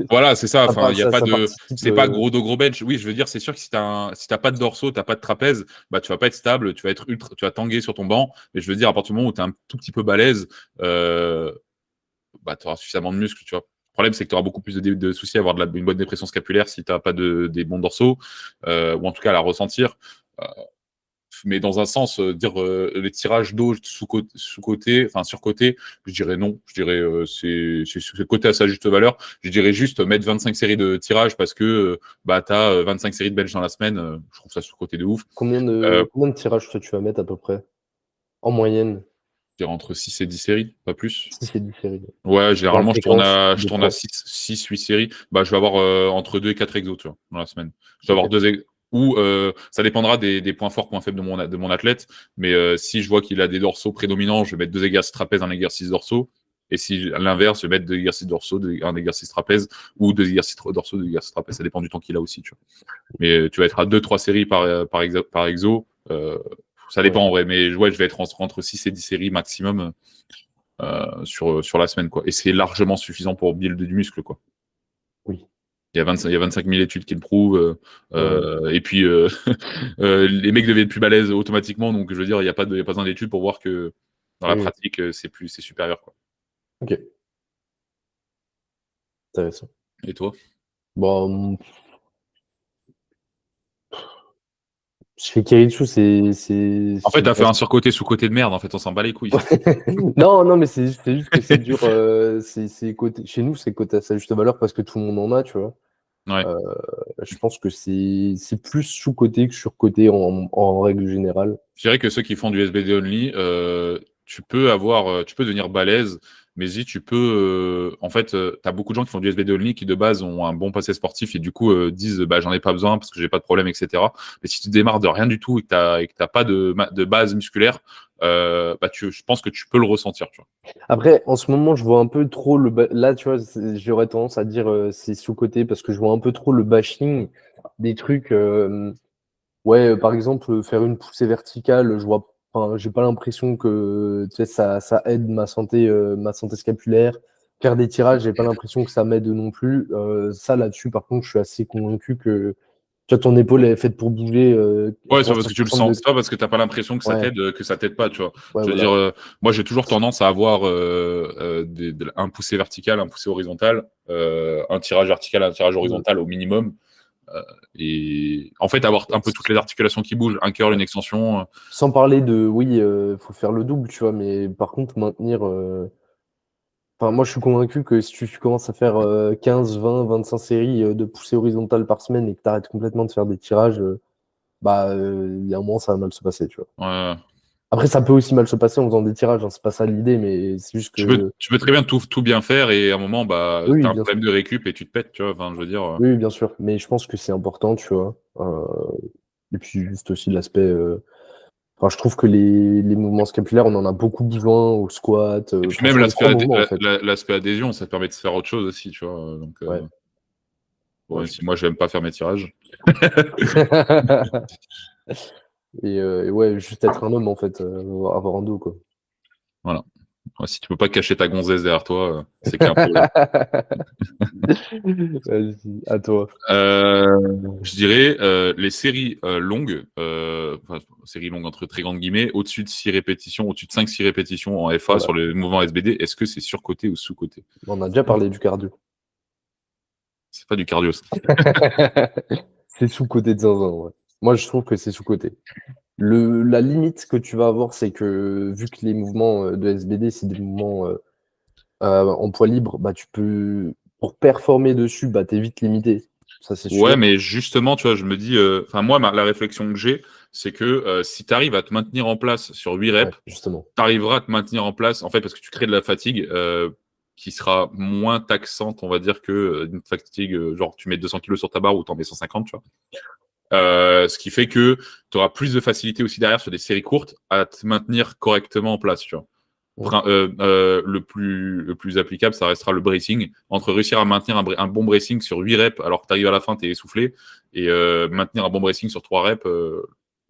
[SPEAKER 2] voilà, c'est ça. Enfin, il y a pas
[SPEAKER 1] Ça
[SPEAKER 2] de,
[SPEAKER 1] participe.
[SPEAKER 2] c'est pas gros dos gros bench. Oui, je veux dire, c'est sûr que si t'as pas de dorsaux, t'as pas de trapèze, bah tu vas pas être stable, tu vas être ultra, tu vas tanguer sur ton banc. Mais je veux dire, à partir du moment où t'es un tout petit peu balèze, bah tu auras suffisamment de muscles, tu vois. Le problème, c'est que tu auras beaucoup plus de soucis à avoir une bonne dépression scapulaire si tu n'as pas des bons dorsaux, ou en tout cas à la ressentir. Euh, mais dans un sens, dire les tirages d'eau sous-côté, enfin sur-côté, je dirais non. Je dirais c'est côté à sa juste valeur. Je dirais juste mettre 25 séries de tirages parce que bah, tu as 25 séries de bench dans la semaine. Je trouve ça sous-côté de ouf.
[SPEAKER 1] Combien de tirages toi, tu vas mettre à peu près? En moyenne?
[SPEAKER 2] Je dirais entre 6 et 10 séries, pas plus.
[SPEAKER 1] Si c'est différé.
[SPEAKER 2] Ouais,
[SPEAKER 1] La
[SPEAKER 2] généralement,
[SPEAKER 1] fréquence
[SPEAKER 2] je
[SPEAKER 1] de
[SPEAKER 2] tourne à
[SPEAKER 1] fois.
[SPEAKER 2] 6 8 séries. Bah, je vais avoir entre 2 et 4 exos, tu vois, dans la semaine. Je vais
[SPEAKER 1] Ok.
[SPEAKER 2] avoir ou ça dépendra des points forts, points faibles de mon athlète. Mais si je vois qu'il a des dorsaux prédominants, je vais mettre 2 exercices trapèzes, un exercice dorsaux. Et si à l'inverse, je vais mettre 2 exercices dorsaux, un exercice trapèze, ou 2 exercices dorsaux, 2 exercices trapèzes. Ça dépend du temps qu'il a aussi, tu vois. Mais tu vas être à 2 3 séries par exo. Ça
[SPEAKER 1] Ouais.
[SPEAKER 2] dépend en vrai. Mais ouais, je vais être entre 6 et 10 séries maximum sur la semaine, quoi. Et c'est largement suffisant pour build du muscle, quoi.
[SPEAKER 1] Oui.
[SPEAKER 2] Il y a 25 000 études qui le prouvent.
[SPEAKER 1] Ouais.
[SPEAKER 2] Et puis, les mecs deviennent plus balèzes automatiquement. Donc, je veux dire, il n'y a pas besoin d'études pour voir que dans la
[SPEAKER 1] Oui.
[SPEAKER 2] pratique, c'est supérieur, quoi.
[SPEAKER 1] Ok. Intéressant.
[SPEAKER 2] Et toi?
[SPEAKER 1] Bon, chez Keiritsu,
[SPEAKER 2] En fait,
[SPEAKER 1] c'est
[SPEAKER 2] t'as fait un surcoté sous-côté de merde. En fait, on s'en bat les couilles.
[SPEAKER 1] Non, non, mais c'est juste que c'est dur. Chez nous, c'est côté à sa juste valeur parce que tout le monde en a, tu vois.
[SPEAKER 2] Ouais.
[SPEAKER 1] Euh, je pense que c'est plus sous-coté que sur-coté en règle générale.
[SPEAKER 2] Je dirais que ceux qui font du SBD only, tu peux devenir balèze, mais si tu peux, en fait, tu as beaucoup de gens qui font du SBD only qui de base ont un bon passé sportif et du coup disent bah j'en ai pas besoin parce que j'ai pas de problème, etc. Mais si tu démarres de rien du tout et que t'as pas de base musculaire, bah je pense que tu peux le ressentir, tu vois.
[SPEAKER 1] Après, en ce moment, je vois un peu trop là, tu vois, j'aurais tendance à dire c'est sous-coté parce que je vois un peu trop le bashing des trucs. Ouais, par exemple, faire une poussée verticale, enfin, j'ai pas l'impression que tu sais, ça aide ma santé scapulaire. Faire des tirages, j'ai pas l'impression que ça m'aide non plus. Ça, là-dessus, par contre, je suis assez convaincu que Tu vois, ton épaule elle est faite pour bouger.
[SPEAKER 2] Ouais, c'est
[SPEAKER 1] Comment
[SPEAKER 2] parce
[SPEAKER 1] ça
[SPEAKER 2] que tu le
[SPEAKER 1] 60
[SPEAKER 2] sens.
[SPEAKER 1] degrés.
[SPEAKER 2] C'est pas parce que t'as pas l'impression
[SPEAKER 1] Ouais,
[SPEAKER 2] que ça t'aide pas, tu vois.
[SPEAKER 1] ouais,
[SPEAKER 2] Je veux
[SPEAKER 1] voilà.
[SPEAKER 2] dire, moi, j'ai toujours tendance à avoir un poussé vertical, un poussé horizontal, un tirage vertical, un tirage
[SPEAKER 1] Mm.
[SPEAKER 2] horizontal au minimum. Et en fait, avoir un peu toutes les articulations qui bougent, un curl,
[SPEAKER 1] Ouais.
[SPEAKER 2] une extension.
[SPEAKER 1] Sans parler de, oui, faut faire le double, tu vois, mais par contre, maintenir. Enfin, moi, je suis convaincu que si tu commences à faire 15, 20, 25 séries de poussées horizontales par semaine et que tu arrêtes complètement de faire des tirages, bah, il y a un moment, ça va mal se passer, tu vois.
[SPEAKER 2] Ouais.
[SPEAKER 1] Après, ça peut aussi mal se passer en faisant des tirages, hein, c'est pas ça l'idée, mais c'est juste que.
[SPEAKER 2] Tu peux très bien tout bien faire et à un moment, bah,
[SPEAKER 1] Oui,
[SPEAKER 2] t'as
[SPEAKER 1] oui,
[SPEAKER 2] un
[SPEAKER 1] bien sûr.
[SPEAKER 2] problème de récup et tu te pètes, tu vois. Enfin, je veux dire.
[SPEAKER 1] Oui, oui, bien sûr. Mais je pense que c'est important, tu vois. Et puis, juste aussi l'aspect. Enfin, je trouve que les mouvements scapulaires, on en a beaucoup besoin au squat,
[SPEAKER 2] Et puis
[SPEAKER 1] enfin,
[SPEAKER 2] même
[SPEAKER 1] sur les trois mouvements, en fait.
[SPEAKER 2] l'aspect adhésion, ça te permet de faire autre chose aussi, tu vois. Donc,
[SPEAKER 1] Ouais,
[SPEAKER 2] bon,
[SPEAKER 1] ouais,
[SPEAKER 2] même
[SPEAKER 1] je
[SPEAKER 2] si moi, je n'aime pas faire mes tirages.
[SPEAKER 1] et ouais, juste être un homme, en fait, avoir un dos, quoi.
[SPEAKER 2] Voilà. Ouais, si tu peux pas cacher ta gonzesse derrière toi, c'est qu'il y a un problème.
[SPEAKER 1] Vas-y, à toi.
[SPEAKER 2] Je dirais les séries longues, enfin, séries longues entre très grandes guillemets, au-dessus de 6 répétitions, au-dessus de 5-6 répétitions en FA
[SPEAKER 1] Voilà.
[SPEAKER 2] sur le mouvement SBD, est-ce que c'est surcoté ou sous-coté?
[SPEAKER 1] On a déjà parlé du cardio.
[SPEAKER 2] C'est pas du cardio, ça.
[SPEAKER 1] C'est sous-côté de zinzin, ouais. Moi, je trouve que c'est sous-côté. La limite que tu vas avoir, c'est que vu que les mouvements de SBD, c'est des mouvements en poids libre, bah, tu peux, pour performer dessus, bah, t'es vite limité. Ça, c'est
[SPEAKER 2] Ouais,
[SPEAKER 1] sûr.
[SPEAKER 2] mais justement, tu vois, je me dis, enfin, moi, la réflexion que j'ai, c'est que si tu arrives à te maintenir en place sur 8
[SPEAKER 1] Ouais,
[SPEAKER 2] reps,
[SPEAKER 1] justement.
[SPEAKER 2] tu arriveras à te maintenir en place, en fait, parce que tu crées de la fatigue qui sera moins taxante, on va dire, que une fatigue, genre, tu mets 200 kilos sur ta barre ou t'en mets 150, tu vois. Ce qui fait que tu auras plus de facilité aussi derrière sur des séries courtes à te maintenir correctement en place, tu vois.
[SPEAKER 1] Mm.
[SPEAKER 2] Le plus applicable, ça restera le bracing. Entre réussir à maintenir un bon bracing sur 8 reps alors que tu arrives à la fin, tu es essoufflé, et maintenir un bon bracing sur 3 reps,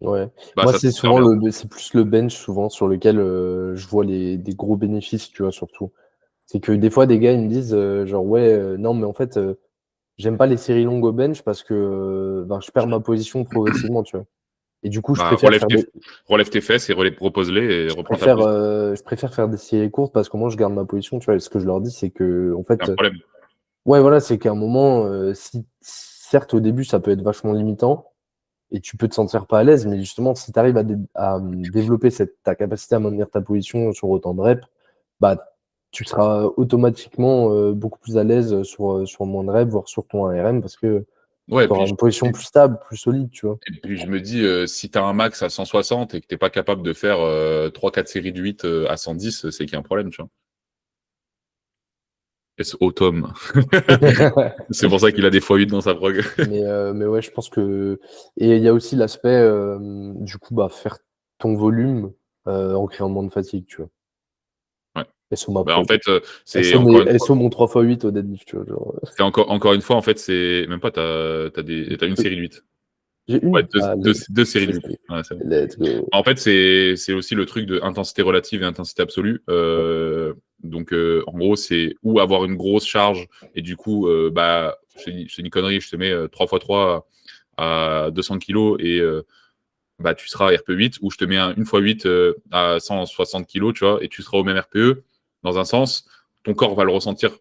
[SPEAKER 1] Ouais.
[SPEAKER 2] bah,
[SPEAKER 1] Moi,
[SPEAKER 2] ça
[SPEAKER 1] c'est
[SPEAKER 2] se faire
[SPEAKER 1] souvent
[SPEAKER 2] bien.
[SPEAKER 1] c'est plus le bench, souvent, sur lequel je vois des gros bénéfices, tu vois, surtout. C'est que des fois, des gars, ils me disent, genre, ouais, non, mais en fait, j'aime pas les séries longues au bench parce que ben, je perds ma position progressivement, tu vois. Et du coup,
[SPEAKER 2] Bah, relève tes fesses et repose-les et reprends ta position.
[SPEAKER 1] je préfère faire des séries courtes parce que moi, je garde ma position, tu vois. Et ce que je leur dis, c'est que, en
[SPEAKER 2] C'est un
[SPEAKER 1] fait,
[SPEAKER 2] problème.
[SPEAKER 1] ouais, voilà, c'est qu'à un moment, si, certes, au début, ça peut être vachement limitant et tu peux te sentir pas à l'aise, mais justement, si tu arrives à développer ta capacité à maintenir ta position sur autant de reps, bah, tu seras automatiquement beaucoup plus à l'aise sur moins de reps, voire sur ton ARM parce que
[SPEAKER 2] Ouais,
[SPEAKER 1] tu auras une position plus stable, plus solide, tu vois.
[SPEAKER 2] et puis je me dis, si tu as un max à 160 et que tu n'es pas capable de faire 3-4 séries de 8 à 110, c'est qu'il y a un problème, tu vois. S.O. Tom. C'est pour ça qu'il a des x8 dans sa prog.
[SPEAKER 1] Mais ouais, je pense que. Et il y a aussi l'aspect, du coup, bah, faire ton volume en créant moins de fatigue, tu vois.
[SPEAKER 2] Ouais.
[SPEAKER 1] SO ma
[SPEAKER 2] Bah, en
[SPEAKER 1] prog.
[SPEAKER 2] fait, c'est encore une fois.
[SPEAKER 1] SO mon 3x8 au deadlift, tu vois. Genre,
[SPEAKER 2] C'est encore une fois, en fait, c'est même pas, t'as une série de 8.
[SPEAKER 1] j'ai
[SPEAKER 2] Ouais,
[SPEAKER 1] une. Ah,
[SPEAKER 2] deux séries de 8.
[SPEAKER 1] GG.
[SPEAKER 2] Ouais, c'est bon.
[SPEAKER 1] Let's go.
[SPEAKER 2] En fait, c'est aussi le truc de intensité relative et intensité absolue. Donc, en gros, c'est ou avoir une grosse charge et du coup, bah, je fais une connerie, je te mets 3x3 à 200 kilos et bah, tu seras RPE 8, ou je te mets une x 8 à 160 kilos, tu vois, et tu seras au même RPE. Dans un sens, ton corps va le ressentir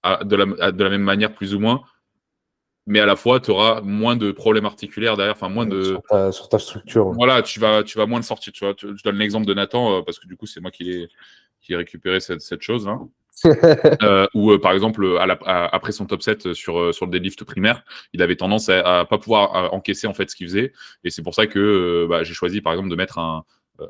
[SPEAKER 2] de la même manière, plus ou moins, mais à la fois, tu auras moins de problèmes articulaires derrière, enfin, moins de.
[SPEAKER 1] Sur ta structure. Ouais.
[SPEAKER 2] Voilà, tu vas moins de sortir, tu vois. Je donne l'exemple de Nathan, parce que du coup, c'est moi qui ai récupéré cette chose-là. Où, par exemple, après son top 7 sur le deadlift primaire, il avait tendance à pas pouvoir encaisser en fait ce qu'il faisait. Et c'est pour ça que bah, j'ai choisi, par exemple, de mettre euh,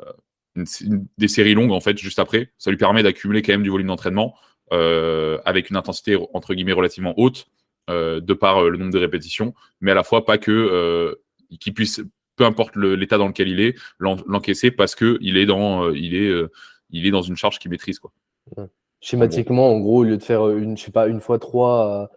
[SPEAKER 2] des séries longues en fait juste après. Ça lui permet d'accumuler quand même du volume d'entraînement avec une intensité entre guillemets relativement haute de par le nombre de répétitions, mais à la fois pas que qu'il puisse, peu importe l'état dans lequel il est, l'encaisser parce que il est dans une charge qu'il maîtrise, quoi.
[SPEAKER 1] Ouais.
[SPEAKER 2] En gros.
[SPEAKER 1] Schématiquement, en gros, au lieu de faire je sais pas, une fois 3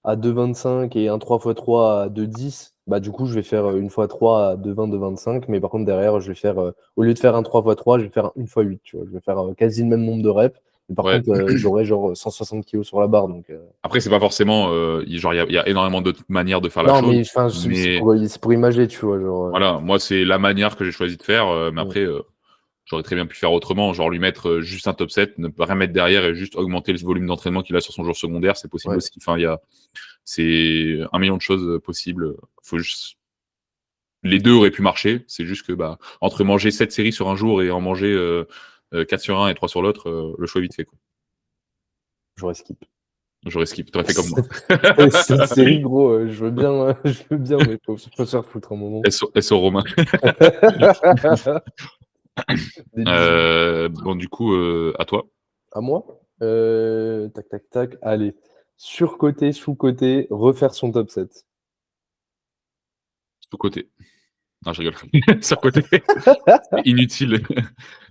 [SPEAKER 1] à 2,25 et un 3x3 à 2,10, bah du coup, je vais faire une fois 3 à 2,20, 2,25, mais par contre, derrière, je vais faire, au lieu de faire un 3x3, je vais faire un 1x8, tu vois. Je vais faire quasi le même nombre de reps, Mais par
[SPEAKER 2] Ouais.
[SPEAKER 1] contre, j'aurais genre 160 kilos sur la barre. Donc,
[SPEAKER 2] Après, c'est pas forcément. Genre, il y a énormément d'autres manières de faire la
[SPEAKER 1] non,
[SPEAKER 2] chose.
[SPEAKER 1] mais enfin,
[SPEAKER 2] Mais
[SPEAKER 1] c'est pour imager, tu vois. Genre,
[SPEAKER 2] voilà, moi, c'est la manière que j'ai choisi de faire. Mais
[SPEAKER 1] ouais.
[SPEAKER 2] après, j'aurais très bien pu faire autrement. Genre, lui mettre juste un top 7, ne pas rien mettre derrière et juste augmenter le volume d'entraînement qu'il a sur son jour secondaire. C'est possible
[SPEAKER 1] Ouais.
[SPEAKER 2] aussi. Enfin, c'est un million de choses possibles. Faut juste. Les deux auraient pu marcher. C'est juste que, bah, entre manger 7 séries sur un jour et en manger 4 sur un et 3 sur l'autre, le choix est vite fait, quoi.
[SPEAKER 1] J'aurais skip.
[SPEAKER 2] J'aurais skip. T'aurais fait comme moi.
[SPEAKER 1] C'est une série, gros. Je veux bien, je veux bien, mais faut se faire foutre un moment.
[SPEAKER 2] SO Romain.
[SPEAKER 1] Des bisous.
[SPEAKER 2] Bon, du coup, à toi.
[SPEAKER 1] À moi? Tac, tac, tac. Allez. Surcoté, sous-côté, refaire son top 7.
[SPEAKER 2] Sous-côté. Non, je rigole. Sur-côté. C'est inutile.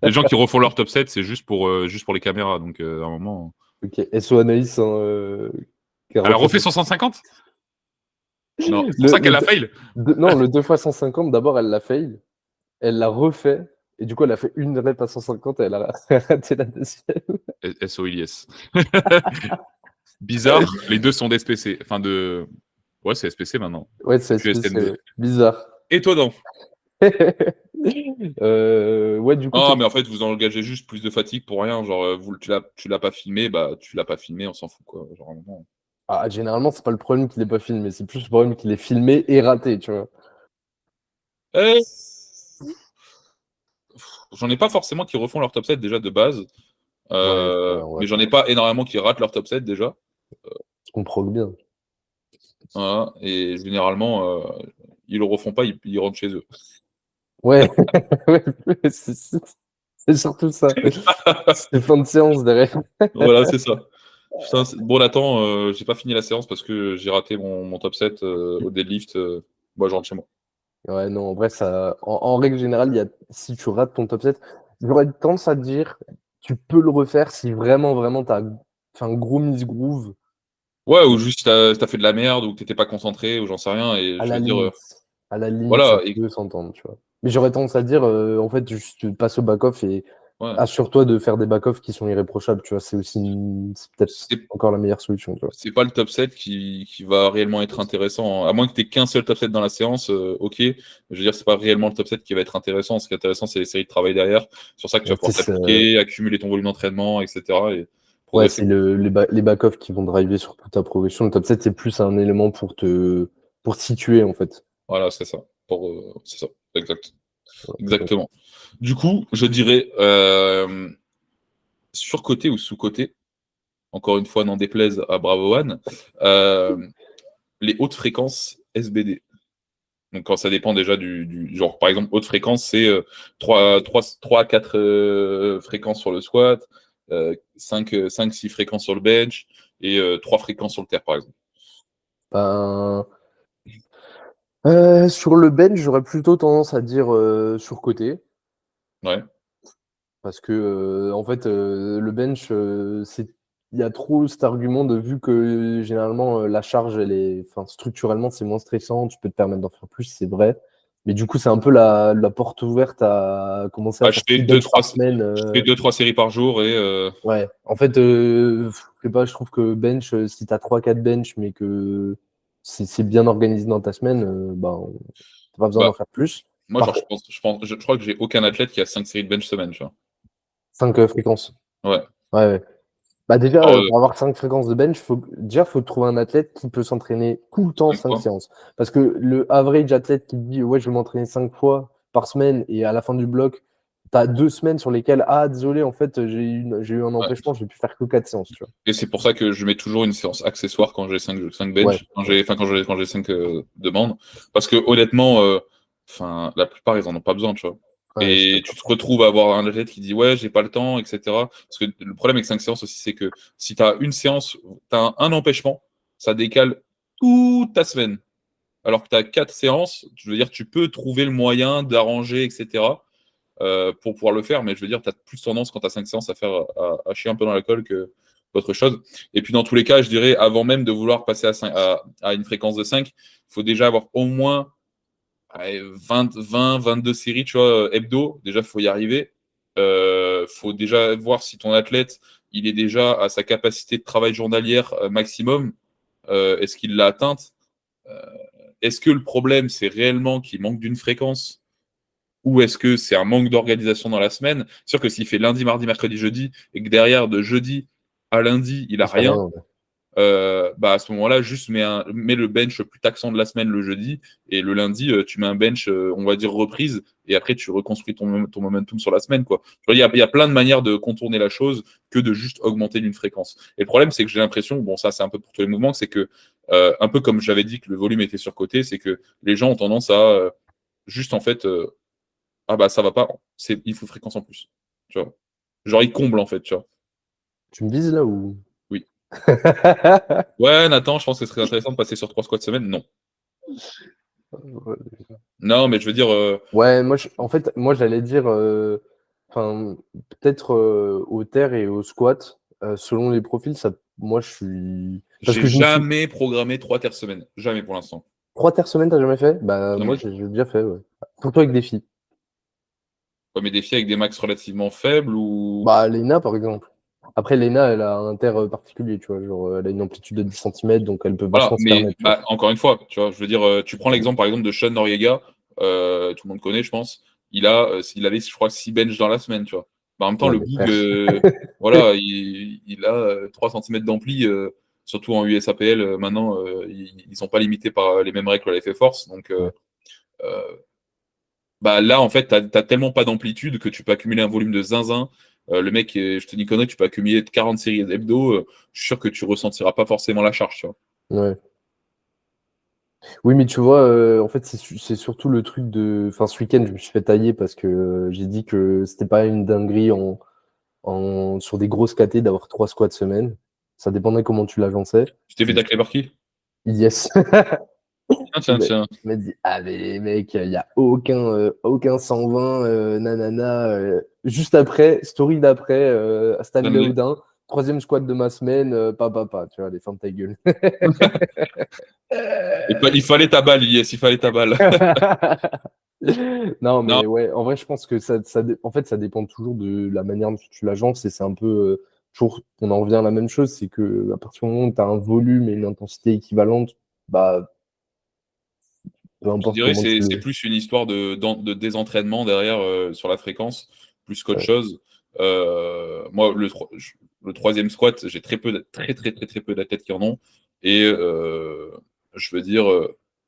[SPEAKER 2] Les gens qui refont leur top 7, c'est juste pour les caméras. Donc, à un moment.
[SPEAKER 1] Ok. SO Anaïs, hein, qui a
[SPEAKER 2] Elle a
[SPEAKER 1] refait
[SPEAKER 2] refait son 150? Non, c'est pour
[SPEAKER 1] le,
[SPEAKER 2] ça qu'elle
[SPEAKER 1] le,
[SPEAKER 2] a fail.
[SPEAKER 1] non, le 2 fois 150, d'abord, elle l'a fail. Elle l'a refait. Et du coup, elle a fait une rep à 150 et elle a raté la deuxième.
[SPEAKER 2] SO Ilyes. Bizarre, les deux sont d'SPC. Enfin, de. Ouais, c'est SPC maintenant.
[SPEAKER 1] Ouais, c'est
[SPEAKER 2] Plus
[SPEAKER 1] spécial.
[SPEAKER 2] SND.
[SPEAKER 1] Ouais. Bizarre.
[SPEAKER 2] Étonnant.
[SPEAKER 1] Ouais, du coup,
[SPEAKER 2] Ah, mais en fait, vous engagez juste plus de fatigue pour rien. Genre, tu l'as pas filmé, bah, tu l'as pas filmé, on s'en fout, quoi. Genre, à un moment.
[SPEAKER 1] ah, généralement, c'est pas le problème qu'il ait pas filmé, c'est plus le problème qu'il ait filmé et raté, tu vois.
[SPEAKER 2] Eh, j'en ai pas forcément qui refont leur top 7 déjà de base.
[SPEAKER 1] Ouais, en vrai,
[SPEAKER 2] Mais j'en ai pas énormément qui ratent leur top 7 déjà.
[SPEAKER 1] je comprends bien.
[SPEAKER 2] Voilà. Et généralement, ils le refont pas, ils rentrent chez eux.
[SPEAKER 1] Ouais, ouais, c'est surtout ça. C'est fin de séance derrière.
[SPEAKER 2] Voilà, c'est ça. Putain, bon, Nathan, j'ai pas fini la séance parce que j'ai raté mon top 7 au deadlift. Moi, je rentre chez moi.
[SPEAKER 1] Ouais, non, en vrai, en règle générale, si tu rates ton top 7, j'aurais tendance à te dire, tu peux le refaire si vraiment, vraiment, t'as fait un gros miss-groove.
[SPEAKER 2] Ouais, ou juste t'as fait de la merde ou que t'étais pas concentré ou j'en sais rien. Et
[SPEAKER 1] À
[SPEAKER 2] je
[SPEAKER 1] la
[SPEAKER 2] veux dire,
[SPEAKER 1] limite, à la limite, ça
[SPEAKER 2] voilà. Et,
[SPEAKER 1] peut s'entendre, tu vois. Mais j'aurais tendance à dire, en fait, juste passe au back-off et
[SPEAKER 2] ouais.
[SPEAKER 1] assure-toi de faire des back-off qui sont irréprochables, tu vois. C'est peut-être
[SPEAKER 2] C'est
[SPEAKER 1] encore la meilleure solution, tu vois.
[SPEAKER 2] c'est pas le top 7 qui va réellement être intéressant. À moins que tu aies qu'un seul top 7 dans la séance, ok. Je veux dire, c'est pas réellement le top 7 qui va être intéressant. Ce qui est intéressant, c'est les séries de travail derrière. C'est sur ça que tu vas pouvoir t'appliquer, accumuler ton volume d'entraînement, etc. Et
[SPEAKER 1] Ouais,
[SPEAKER 2] progresser.
[SPEAKER 1] c'est les back-off qui vont driver sur toute ta progression. Le top 7, c'est plus un élément pour te situer, en fait.
[SPEAKER 2] Voilà, c'est ça. C'est ça.
[SPEAKER 1] Ouais.
[SPEAKER 2] Exactement. Du coup, je dirais surcoté ou sous-coté. Encore une fois, n'en déplaise à Bravo One. euh, les hautes fréquences SBD. Donc, quand ça dépend déjà du genre, par exemple, haute fréquence, c'est 3 à 4 fréquences sur le squat, 5-6 fréquences sur le bench et 3 fréquences sur le terre, par exemple.
[SPEAKER 1] Ben, sur le bench, j'aurais plutôt tendance à dire surcoté.
[SPEAKER 2] Ouais.
[SPEAKER 1] Parce que, en fait, le bench, il y a trop cet argument de vu que généralement la charge, enfin, structurellement, c'est moins stressant, tu peux te permettre d'en faire plus, c'est vrai. Mais du coup, c'est un peu la porte ouverte à commencer à
[SPEAKER 2] Ah,
[SPEAKER 1] faire 6 bench par semaine.
[SPEAKER 2] je fais 2-3 séries par jour et
[SPEAKER 1] Ouais, en fait, je sais pas, je trouve que bench, si tu as 3-4 bench, mais que c'est bien organisé dans ta semaine, ben, t'as pas besoin
[SPEAKER 2] bah,
[SPEAKER 1] d'en faire plus.
[SPEAKER 2] moi,
[SPEAKER 1] Par
[SPEAKER 2] genre,
[SPEAKER 1] contre,
[SPEAKER 2] je crois que j'ai aucun athlète qui a 5 séries de bench semaine, tu vois.
[SPEAKER 1] 5 fréquences.
[SPEAKER 2] Ouais.
[SPEAKER 1] Ouais, ouais. Bah déjà,
[SPEAKER 2] Alors,
[SPEAKER 1] pour avoir 5 fréquences de bench, faut trouver un athlète qui peut s'entraîner tout le temps
[SPEAKER 2] 5
[SPEAKER 1] 5
[SPEAKER 2] fois.
[SPEAKER 1] séances. Parce que le average athlète qui te dit ouais, je vais m'entraîner 5 fois par semaine et à la fin du bloc, tu as 2 semaines sur lesquelles, ah désolé, en fait, j'ai eu un
[SPEAKER 2] Ouais.
[SPEAKER 1] empêchement, je vais plus faire que 4 séances, tu vois.
[SPEAKER 2] Et c'est pour ça que je mets toujours une séance accessoire quand j'ai 5
[SPEAKER 1] Ouais,
[SPEAKER 2] bench, quand j'ai 5 demandes. Parce que honnêtement, la plupart, ils en ont pas besoin, tu vois.
[SPEAKER 1] ouais, je suis
[SPEAKER 2] Et tu
[SPEAKER 1] d'accord.
[SPEAKER 2] te retrouves à avoir un athlète qui dit ouais, j'ai pas le temps, etc. Parce que le problème avec 5 séances aussi, c'est que si tu as une séance, tu as un empêchement, ça décale toute ta semaine. Alors que tu as 4 séances, je veux dire, tu peux trouver le moyen d'arranger, etc. Pour pouvoir le faire, mais je veux dire, tu as plus tendance quand tu as 5 séances à chier un peu dans la colle que autre chose. Et puis dans tous les cas, je dirais, avant même de vouloir passer à une fréquence de 5, il faut déjà avoir au moins 22 séries, tu vois, hebdo. Déjà, il faut y arriver. Faut déjà voir si ton athlète il est déjà à sa capacité de travail journalière maximum. Est-ce qu'il l'a atteinte? Est-ce que le problème, c'est réellement qu'il manque d'une fréquence ou est-ce que c'est un manque d'organisation dans la semaine? C'est sûr que s'il fait lundi, mardi, mercredi, jeudi et que derrière, de jeudi à lundi, il a
[SPEAKER 1] Il fait
[SPEAKER 2] rien,
[SPEAKER 1] rien.
[SPEAKER 2] à ce moment-là, juste mets le bench plus taxant de la semaine le jeudi et le lundi, tu mets un bench, on va dire reprise et après tu reconstruis ton momentum sur la semaine, quoi. Il y a plein de manières de contourner la chose que de juste augmenter d'une fréquence. Et le problème, c'est que j'ai l'impression, bon, ça c'est un peu pour tous les mouvements, c'est que un peu comme j'avais dit que le volume était surcoté, c'est que les gens ont tendance à juste en fait, ah bah ça va pas, il faut fréquence en plus, tu vois. Genre ils comblent en fait, tu vois.
[SPEAKER 1] Tu me vises là ou?
[SPEAKER 2] Oui. Ouais, Nathan, je pense que ce serait intéressant de passer sur 3 squats semaine. Non. Non, mais je veux dire.
[SPEAKER 1] Ouais, en fait, moi j'allais dire, enfin, peut-être au terre et au squat, selon les profils, moi je suis. Parce
[SPEAKER 2] J'ai
[SPEAKER 1] que je me suis.
[SPEAKER 2] jamais programmé 3 terres semaine. Jamais pour l'instant.
[SPEAKER 1] 3 terres semaine, t'as jamais fait? Bah, moi
[SPEAKER 2] Jamais.
[SPEAKER 1] j'ai déjà fait, ouais. Surtout avec des filles.
[SPEAKER 2] Pas mes défis avec des max relativement faibles ou.
[SPEAKER 1] Bah, Lena par exemple. Après, Lena, elle a un terre particulier, tu vois. Genre, elle a une amplitude de 10 cm, donc elle peut
[SPEAKER 2] Voilà,
[SPEAKER 1] vachement se
[SPEAKER 2] mais
[SPEAKER 1] permettre, tu vois.
[SPEAKER 2] encore une fois, tu vois, je veux dire, tu prends l'exemple par exemple de Sean Noriega, tout le monde connaît, je pense. Il avait, je crois, 6 bench dans la semaine, tu vois. Bah, en même temps,
[SPEAKER 1] Ouais,
[SPEAKER 2] le
[SPEAKER 1] mais
[SPEAKER 2] boug,
[SPEAKER 1] frère.
[SPEAKER 2] voilà, il a 3 cm d'ampli, surtout en USAPL. Maintenant, ils sont pas limités par les mêmes règles que la FF Force. Donc,
[SPEAKER 1] Ouais.
[SPEAKER 2] bah là, en fait, t'as tellement pas d'amplitude que tu peux accumuler un volume de zinzin. Le mec, je te dis connerie, tu peux accumuler 40 séries hebdo. Je suis sûr que tu ressentiras pas forcément la charge, tu vois.
[SPEAKER 1] Ouais. Oui, mais tu vois, en fait, c'est surtout le truc de. Enfin, ce week-end, je me suis fait tailler parce que j'ai dit que c'était pas une dinguerie sur des grosses KT d'avoir 3 squats semaine. Ça dépendait comment tu l'agençais.
[SPEAKER 2] Tu t'es fait
[SPEAKER 1] Puis,
[SPEAKER 2] tacler par qui?
[SPEAKER 1] yes.
[SPEAKER 2] Tiens,
[SPEAKER 1] Il
[SPEAKER 2] tiens,
[SPEAKER 1] m'a
[SPEAKER 2] tiens.
[SPEAKER 1] il m'a dit, ah, mais mec, il n'y a aucun 120, nanana. Juste après, story d'après, Stanley
[SPEAKER 2] Stanley.
[SPEAKER 1] Audin, troisième squat de ma semaine, papa, tu vois, les fins de ta gueule.
[SPEAKER 2] Il fallait ta balle, yes, il fallait ta balle.
[SPEAKER 1] Non,
[SPEAKER 2] Non,
[SPEAKER 1] mais ouais, en vrai, je pense que en fait, ça dépend toujours de la manière dont tu l'agences et c'est un peu toujours, on en revient à la même chose, c'est que à partir du moment où tu as un volume et une intensité équivalente, bah, peu
[SPEAKER 2] je
[SPEAKER 1] importe
[SPEAKER 2] dirais
[SPEAKER 1] comment
[SPEAKER 2] que
[SPEAKER 1] tu
[SPEAKER 2] c'est
[SPEAKER 1] le.
[SPEAKER 2] plus une histoire de désentraînement derrière sur la fréquence, plus qu'autre
[SPEAKER 1] Ouais,
[SPEAKER 2] chose. Moi, le troisième squat, j'ai très peu d'athlètes qui en ont. Et je veux dire,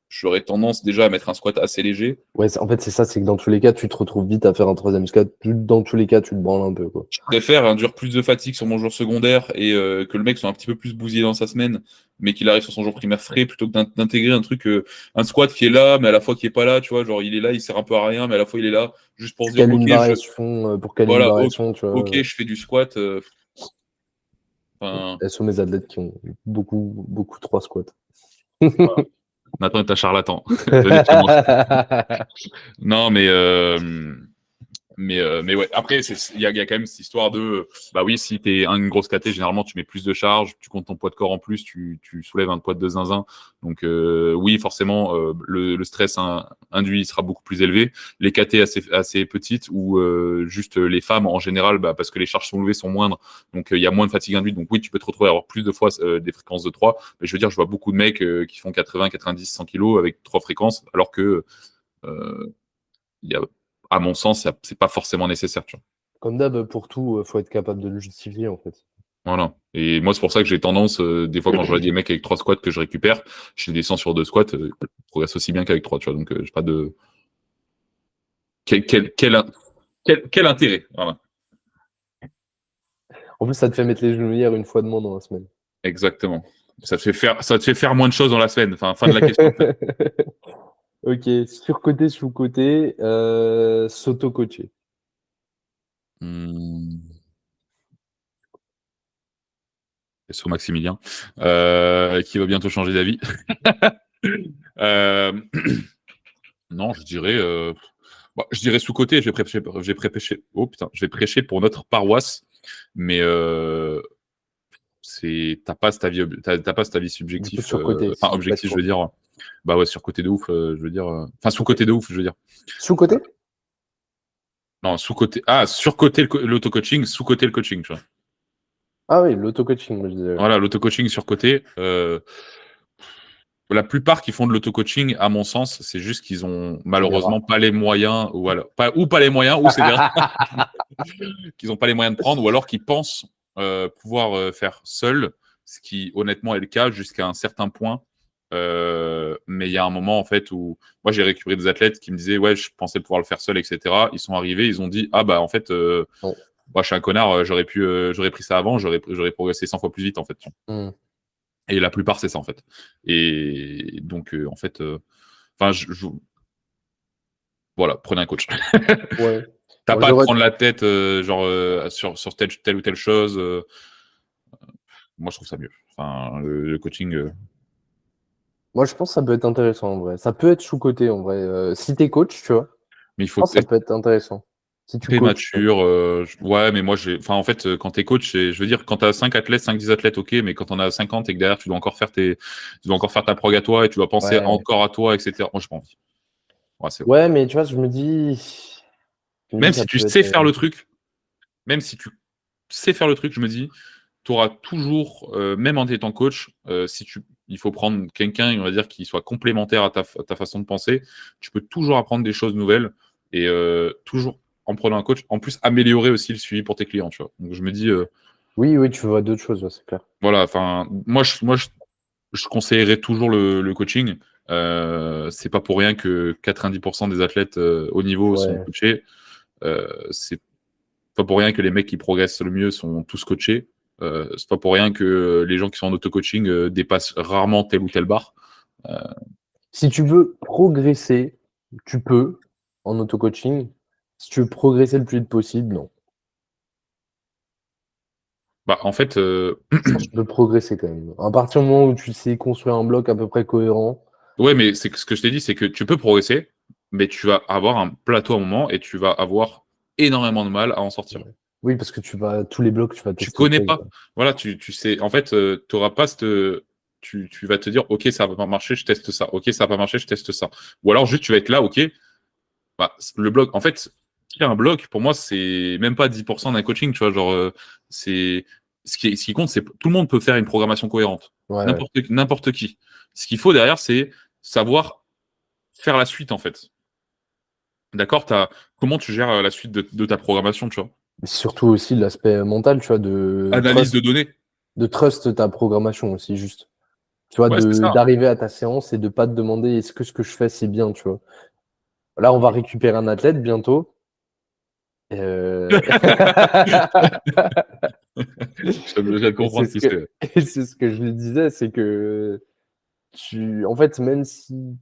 [SPEAKER 2] j'aurais tendance déjà à mettre un squat assez léger.
[SPEAKER 1] ouais, en fait, c'est ça, c'est que dans tous les cas, tu te retrouves vite à faire un troisième squat. Dans tous les cas, tu te branles un peu, quoi.
[SPEAKER 2] Je préfère induire plus de fatigue sur mon jour secondaire et que le mec soit un petit peu plus bousillé dans sa semaine, mais qu'il arrive sur son jour primaire frais, plutôt que d'intégrer un truc, un squat qui est là, mais à la fois qui est pas là, tu vois, genre il est là, il sert un peu à rien, mais à la fois il est là, juste pour se
[SPEAKER 1] Tu
[SPEAKER 2] dire,
[SPEAKER 1] cales
[SPEAKER 2] ok,
[SPEAKER 1] une variation pour caler une
[SPEAKER 2] voilà,
[SPEAKER 1] variation, tu
[SPEAKER 2] ok,
[SPEAKER 1] vois.
[SPEAKER 2] je fais du squat. Enfin,
[SPEAKER 1] Elles sont mes athlètes qui ont beaucoup trois squats.
[SPEAKER 2] voilà. Nathan est un charlatan. Venez chez moi. Non, mais ouais, après, il y a quand même cette histoire de, bah oui, si tu es une grosse KT, généralement, tu mets plus de charge, tu comptes ton poids de corps en plus, tu soulèves un poids de zinzin. Donc, oui, forcément, le stress induit sera beaucoup plus élevé. Les KT assez petites ou juste les femmes en général, bah, parce que les charges soulevées sont moindres, donc il y a moins de fatigue induite. Donc, oui, tu peux te retrouver à avoir plus de fois des fréquences de 3. Mais je veux dire, je vois beaucoup de mecs qui font 80, 90, 100 kilos avec 3 fréquences, alors que il y a, à mon sens, c'est pas forcément nécessaire. Tu vois.
[SPEAKER 1] Comme d'hab, pour tout, faut être capable de le justifier, en fait.
[SPEAKER 2] Voilà. Et moi, c'est pour ça que j'ai tendance, des fois, quand je vois des mecs avec 3 squats que je récupère, je les descends sur 2 squats, je progresse aussi bien qu'avec 3. Tu vois. Donc, j'ai pas de. Quel intérêt? Voilà.
[SPEAKER 1] En plus, ça te fait mettre les genouillères une fois de moins dans la semaine.
[SPEAKER 2] Exactement. Ça te fait faire moins de choses dans la semaine. Enfin, fin de la question.
[SPEAKER 1] Ok, surcoté, sous-côté, s'auto-coacher.
[SPEAKER 2] Hmm. SO Maximilien, qui va bientôt changer d'avis. Euh, non, je dirais sous-côté. Oh putain, je vais prêcher pour notre paroisse, mais t'as pas cet avis
[SPEAKER 1] Du coup,
[SPEAKER 2] subjectif,
[SPEAKER 1] surcoté,
[SPEAKER 2] enfin
[SPEAKER 1] c'est
[SPEAKER 2] objectif, je
[SPEAKER 1] pour.
[SPEAKER 2] veux dire. Bah ouais, surcoté de ouf, je veux dire. Enfin sous-côté de ouf, je veux dire.
[SPEAKER 1] Sous-côté?
[SPEAKER 2] Non, sous-côté. Ah, surcoté l'auto-coaching, sous-côté le coaching, tu vois.
[SPEAKER 1] Ah oui, l'auto-coaching, moi je disais.
[SPEAKER 2] Voilà, l'auto-coaching surcoté. La plupart qui font de l'auto-coaching, à mon sens, c'est juste qu'ils ont malheureusement pas les moyens, pas les moyens, ou c'est des qu'ils n'ont pas les moyens de prendre, ou alors qu'ils pensent pouvoir faire seuls, ce qui honnêtement est le cas jusqu'à un certain point. Mais il y a un moment en fait où moi j'ai récupéré des athlètes qui me disaient ouais, je pensais pouvoir le faire seul, etc. Ils sont arrivés, ils ont dit ah bah en fait
[SPEAKER 1] Bon.
[SPEAKER 2] moi je suis un connard, j'aurais pris ça avant, j'aurais progressé 100 fois plus vite en fait. Et la plupart c'est ça en fait. Et donc en fait, enfin voilà, prenez un coach.
[SPEAKER 1] Ouais.
[SPEAKER 2] T'as
[SPEAKER 1] Moi,
[SPEAKER 2] pas à te
[SPEAKER 1] j'aurais...
[SPEAKER 2] prendre la tête sur telle ou telle chose. Moi je trouve ça mieux. Enfin le coaching.
[SPEAKER 1] Moi, je pense que ça peut être intéressant en vrai. Ça peut être sous-coté en vrai. Si t'es coach, tu vois,
[SPEAKER 2] Mais il
[SPEAKER 1] je
[SPEAKER 2] faut
[SPEAKER 1] pense que ça peut être intéressant. Si tu
[SPEAKER 2] t'es
[SPEAKER 1] coaches, tu vois.
[SPEAKER 2] mature. Ouais, mais moi, enfin, en fait, quand t'es coach, je veux dire, quand t'as 5 athlètes, 5-10 athlètes, ok, mais quand on a 50 et que derrière, tu dois encore faire ta prog à toi et tu dois penser
[SPEAKER 1] Ouais.
[SPEAKER 2] encore à toi, etc. Moi, j'ai pas envie. Ouais, c'est bon.
[SPEAKER 1] Ouais, mais tu vois, je me dis
[SPEAKER 2] Même
[SPEAKER 1] ça
[SPEAKER 2] si tu
[SPEAKER 1] peut
[SPEAKER 2] sais
[SPEAKER 1] être.
[SPEAKER 2] faire le truc, même si tu sais faire le truc, je me dis, tu auras toujours, même en étant coach, il faut prendre quelqu'un, on va dire, qui soit complémentaire à ta façon de penser. Tu peux toujours apprendre des choses nouvelles et toujours en prenant un coach, en plus améliorer aussi le suivi pour tes clients, tu vois. Donc je me dis,
[SPEAKER 1] Oui, oui, tu vois d'autres choses, ouais, c'est clair.
[SPEAKER 2] voilà, enfin, je conseillerais toujours le coaching. C'est pas pour rien que 90% des athlètes au niveau sont
[SPEAKER 1] Ouais.
[SPEAKER 2] coachés. C'est pas pour rien que les mecs qui progressent le mieux sont tous coachés. C'est pas pour rien que les gens qui sont en auto-coaching dépassent rarement telle ou telle barre. Euh,
[SPEAKER 1] Si tu veux progresser, tu peux en auto-coaching. Si tu veux progresser le plus vite possible, non.
[SPEAKER 2] Bah, en fait,
[SPEAKER 1] Je pense que tu peux progresser quand même. À partir du moment où tu sais construire un bloc à peu près cohérent.
[SPEAKER 2] ouais, mais c'est ce que je t'ai dit, c'est que tu peux progresser, mais tu vas avoir un plateau à un moment et tu vas avoir énormément de mal à en sortir.
[SPEAKER 1] Ouais. Oui, parce que tous les blocs, tu vas
[SPEAKER 2] Tu
[SPEAKER 1] tester le
[SPEAKER 2] connais
[SPEAKER 1] truc,
[SPEAKER 2] pas.
[SPEAKER 1] quoi.
[SPEAKER 2] Voilà, tu sais. En fait, tu auras pas tu vas te dire, ok, ça va pas marcher, je teste ça. Ok, ça va pas marcher, je teste ça. Ou alors juste, tu vas être là, ok. Bah, le bloc, en fait, qui a un bloc, pour moi, c'est même pas 10% d'un coaching, tu vois. Genre, c'est ce qui compte, c'est tout le monde peut faire une programmation cohérente.
[SPEAKER 1] Ouais, ouais.
[SPEAKER 2] N'importe qui. Ce qu'il faut derrière, c'est savoir faire la suite, en fait. D'accord? Comment tu gères la suite de ta programmation, tu vois?
[SPEAKER 1] Mais surtout aussi l'aspect mental, tu vois,
[SPEAKER 2] Analyse de données.
[SPEAKER 1] de trust ta programmation aussi, juste. Tu vois,
[SPEAKER 2] Ouais, c'est ça.
[SPEAKER 1] d'arriver à ta séance et de pas te demander est-ce que ce que je fais c'est bien, tu vois. Là, on va récupérer un athlète bientôt. Euh...
[SPEAKER 2] Je viens de
[SPEAKER 1] Et c'est
[SPEAKER 2] comprendre
[SPEAKER 1] ce
[SPEAKER 2] qui
[SPEAKER 1] que,
[SPEAKER 2] c'est.
[SPEAKER 1] et c'est ce que je lui disais, c'est que en fait, même si